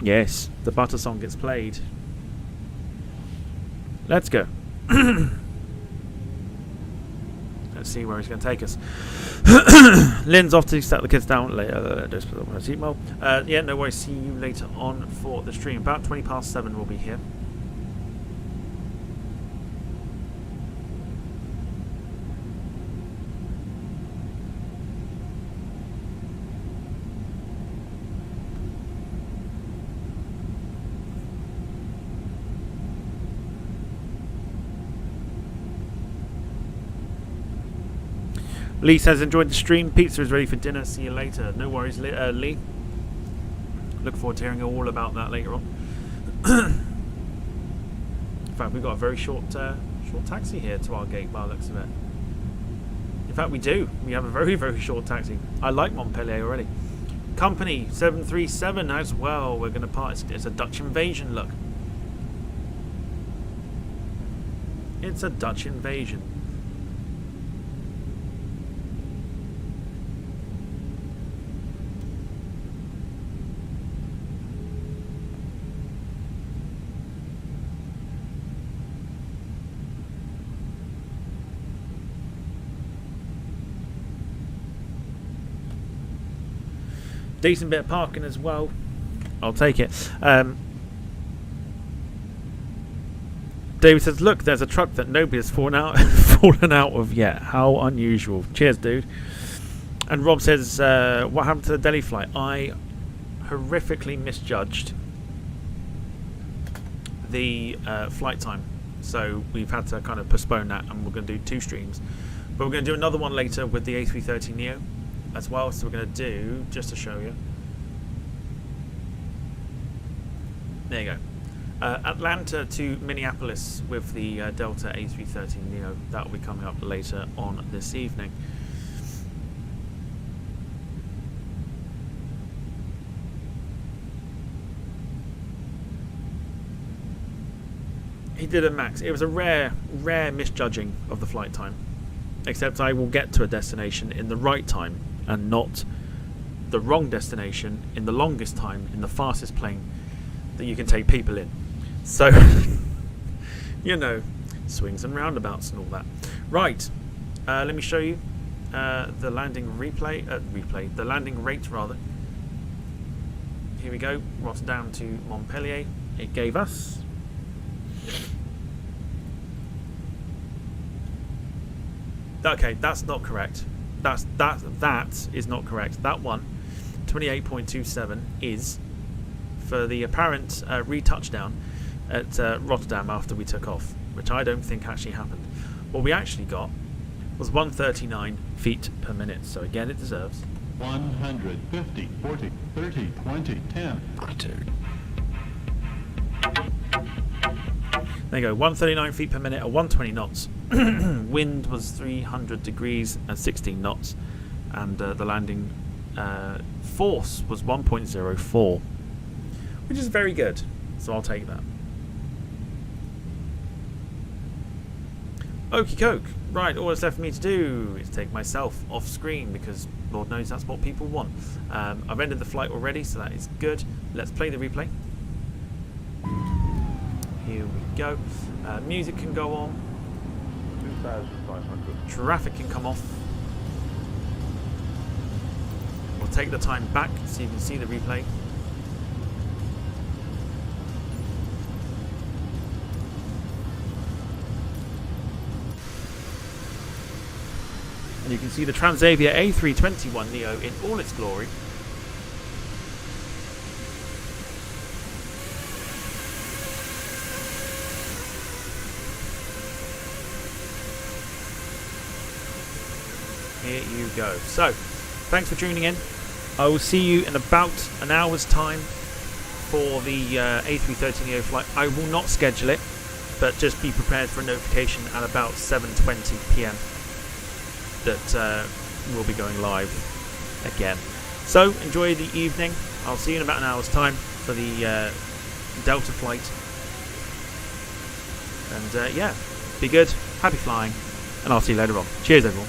Yes, the butter song gets played. Let's go. Let's see where he's going to take us. Lynn's off to set the kids down later. Just put on a seatbelt. Yeah, no worries. See you later on for the stream. About 20 past 7 we'll be here. Lee says, enjoyed the stream. Pizza is ready for dinner. See you later. No worries, Lee. Look forward to hearing all about that later on. In fact, we've got a very short taxi here to our gate by the looks of it. In fact, we do. We have a very, very short taxi. I like Montpellier already. Company 737 as well. We're going to part. It's a Dutch invasion, look. It's a Dutch invasion. Decent bit of parking as well. I'll take it. David says, look, there's a truck that nobody has fallen out of yet. How unusual. Cheers, dude. And Rob says, what happened to the Delhi flight? I horrifically misjudged the flight time. So we've had to kind of postpone that, and we're going to do 2 streams. But we're going to do another one later with the A321NEO as well. So we're going to do, just to show you. There you go. Atlanta to Minneapolis with the Delta A321NEO. That will be coming up later on this evening. He did it, Max. It was a rare misjudging of the flight time. Except I will get to a destination in the right time and not the wrong destination in the longest time in the fastest plane that you can take people in. So, you know, swings and roundabouts and all that. Right, let me show you the landing the landing rate rather. Here we go, Rotterdam to Montpellier. It gave us okay, that's not correct. That is not correct. That one, 28.27, is for the apparent re-touchdown at Rotterdam after we took off, which I don't think actually happened. What we actually got was 139 feet per minute. So again, it deserves 150, 40, 30, 20, 10. There you go, 139 feet per minute at 120 knots. Wind was 300 degrees and 16 knots, and the landing force was 1.04, which is very good, so I'll take that. Okie doke. Right, all that's left for me to do is take myself off screen, because Lord knows that's what people want. I've ended the flight already, so that is good. Let's play the replay. Here we go. Music can go on. 2,500. Traffic can come off. We'll take the time back so you can see the replay. And you can see the Transavia A321NEO in all its glory. Here you go. So, thanks for tuning in. I will see you in about an hour's time for the A321NEO flight. I will not schedule it, but just be prepared for a notification at about 7:20 p.m. that will be going live again. So, enjoy the evening. I'll see you in about an hour's time for the Delta flight. And yeah, be good, happy flying, and I'll see you later on. Cheers, everyone.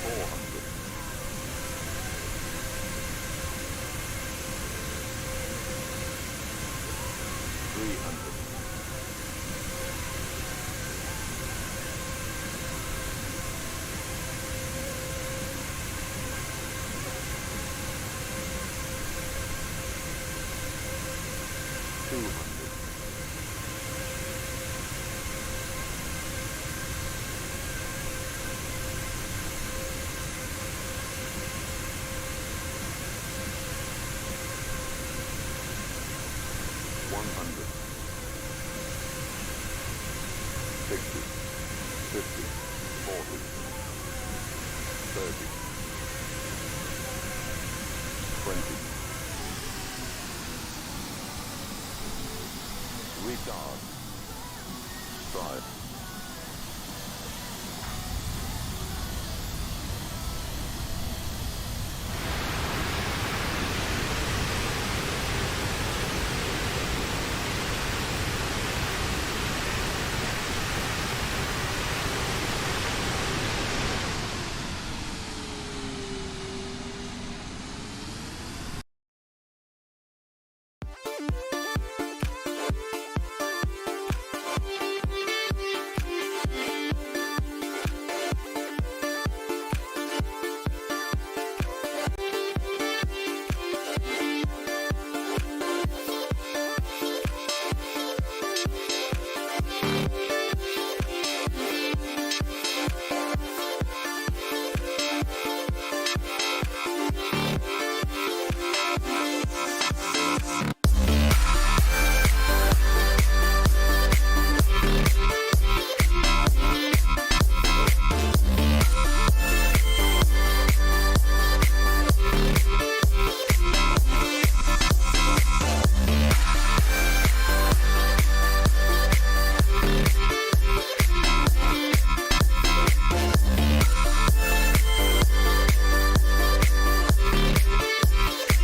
$400. 50, 40, 30.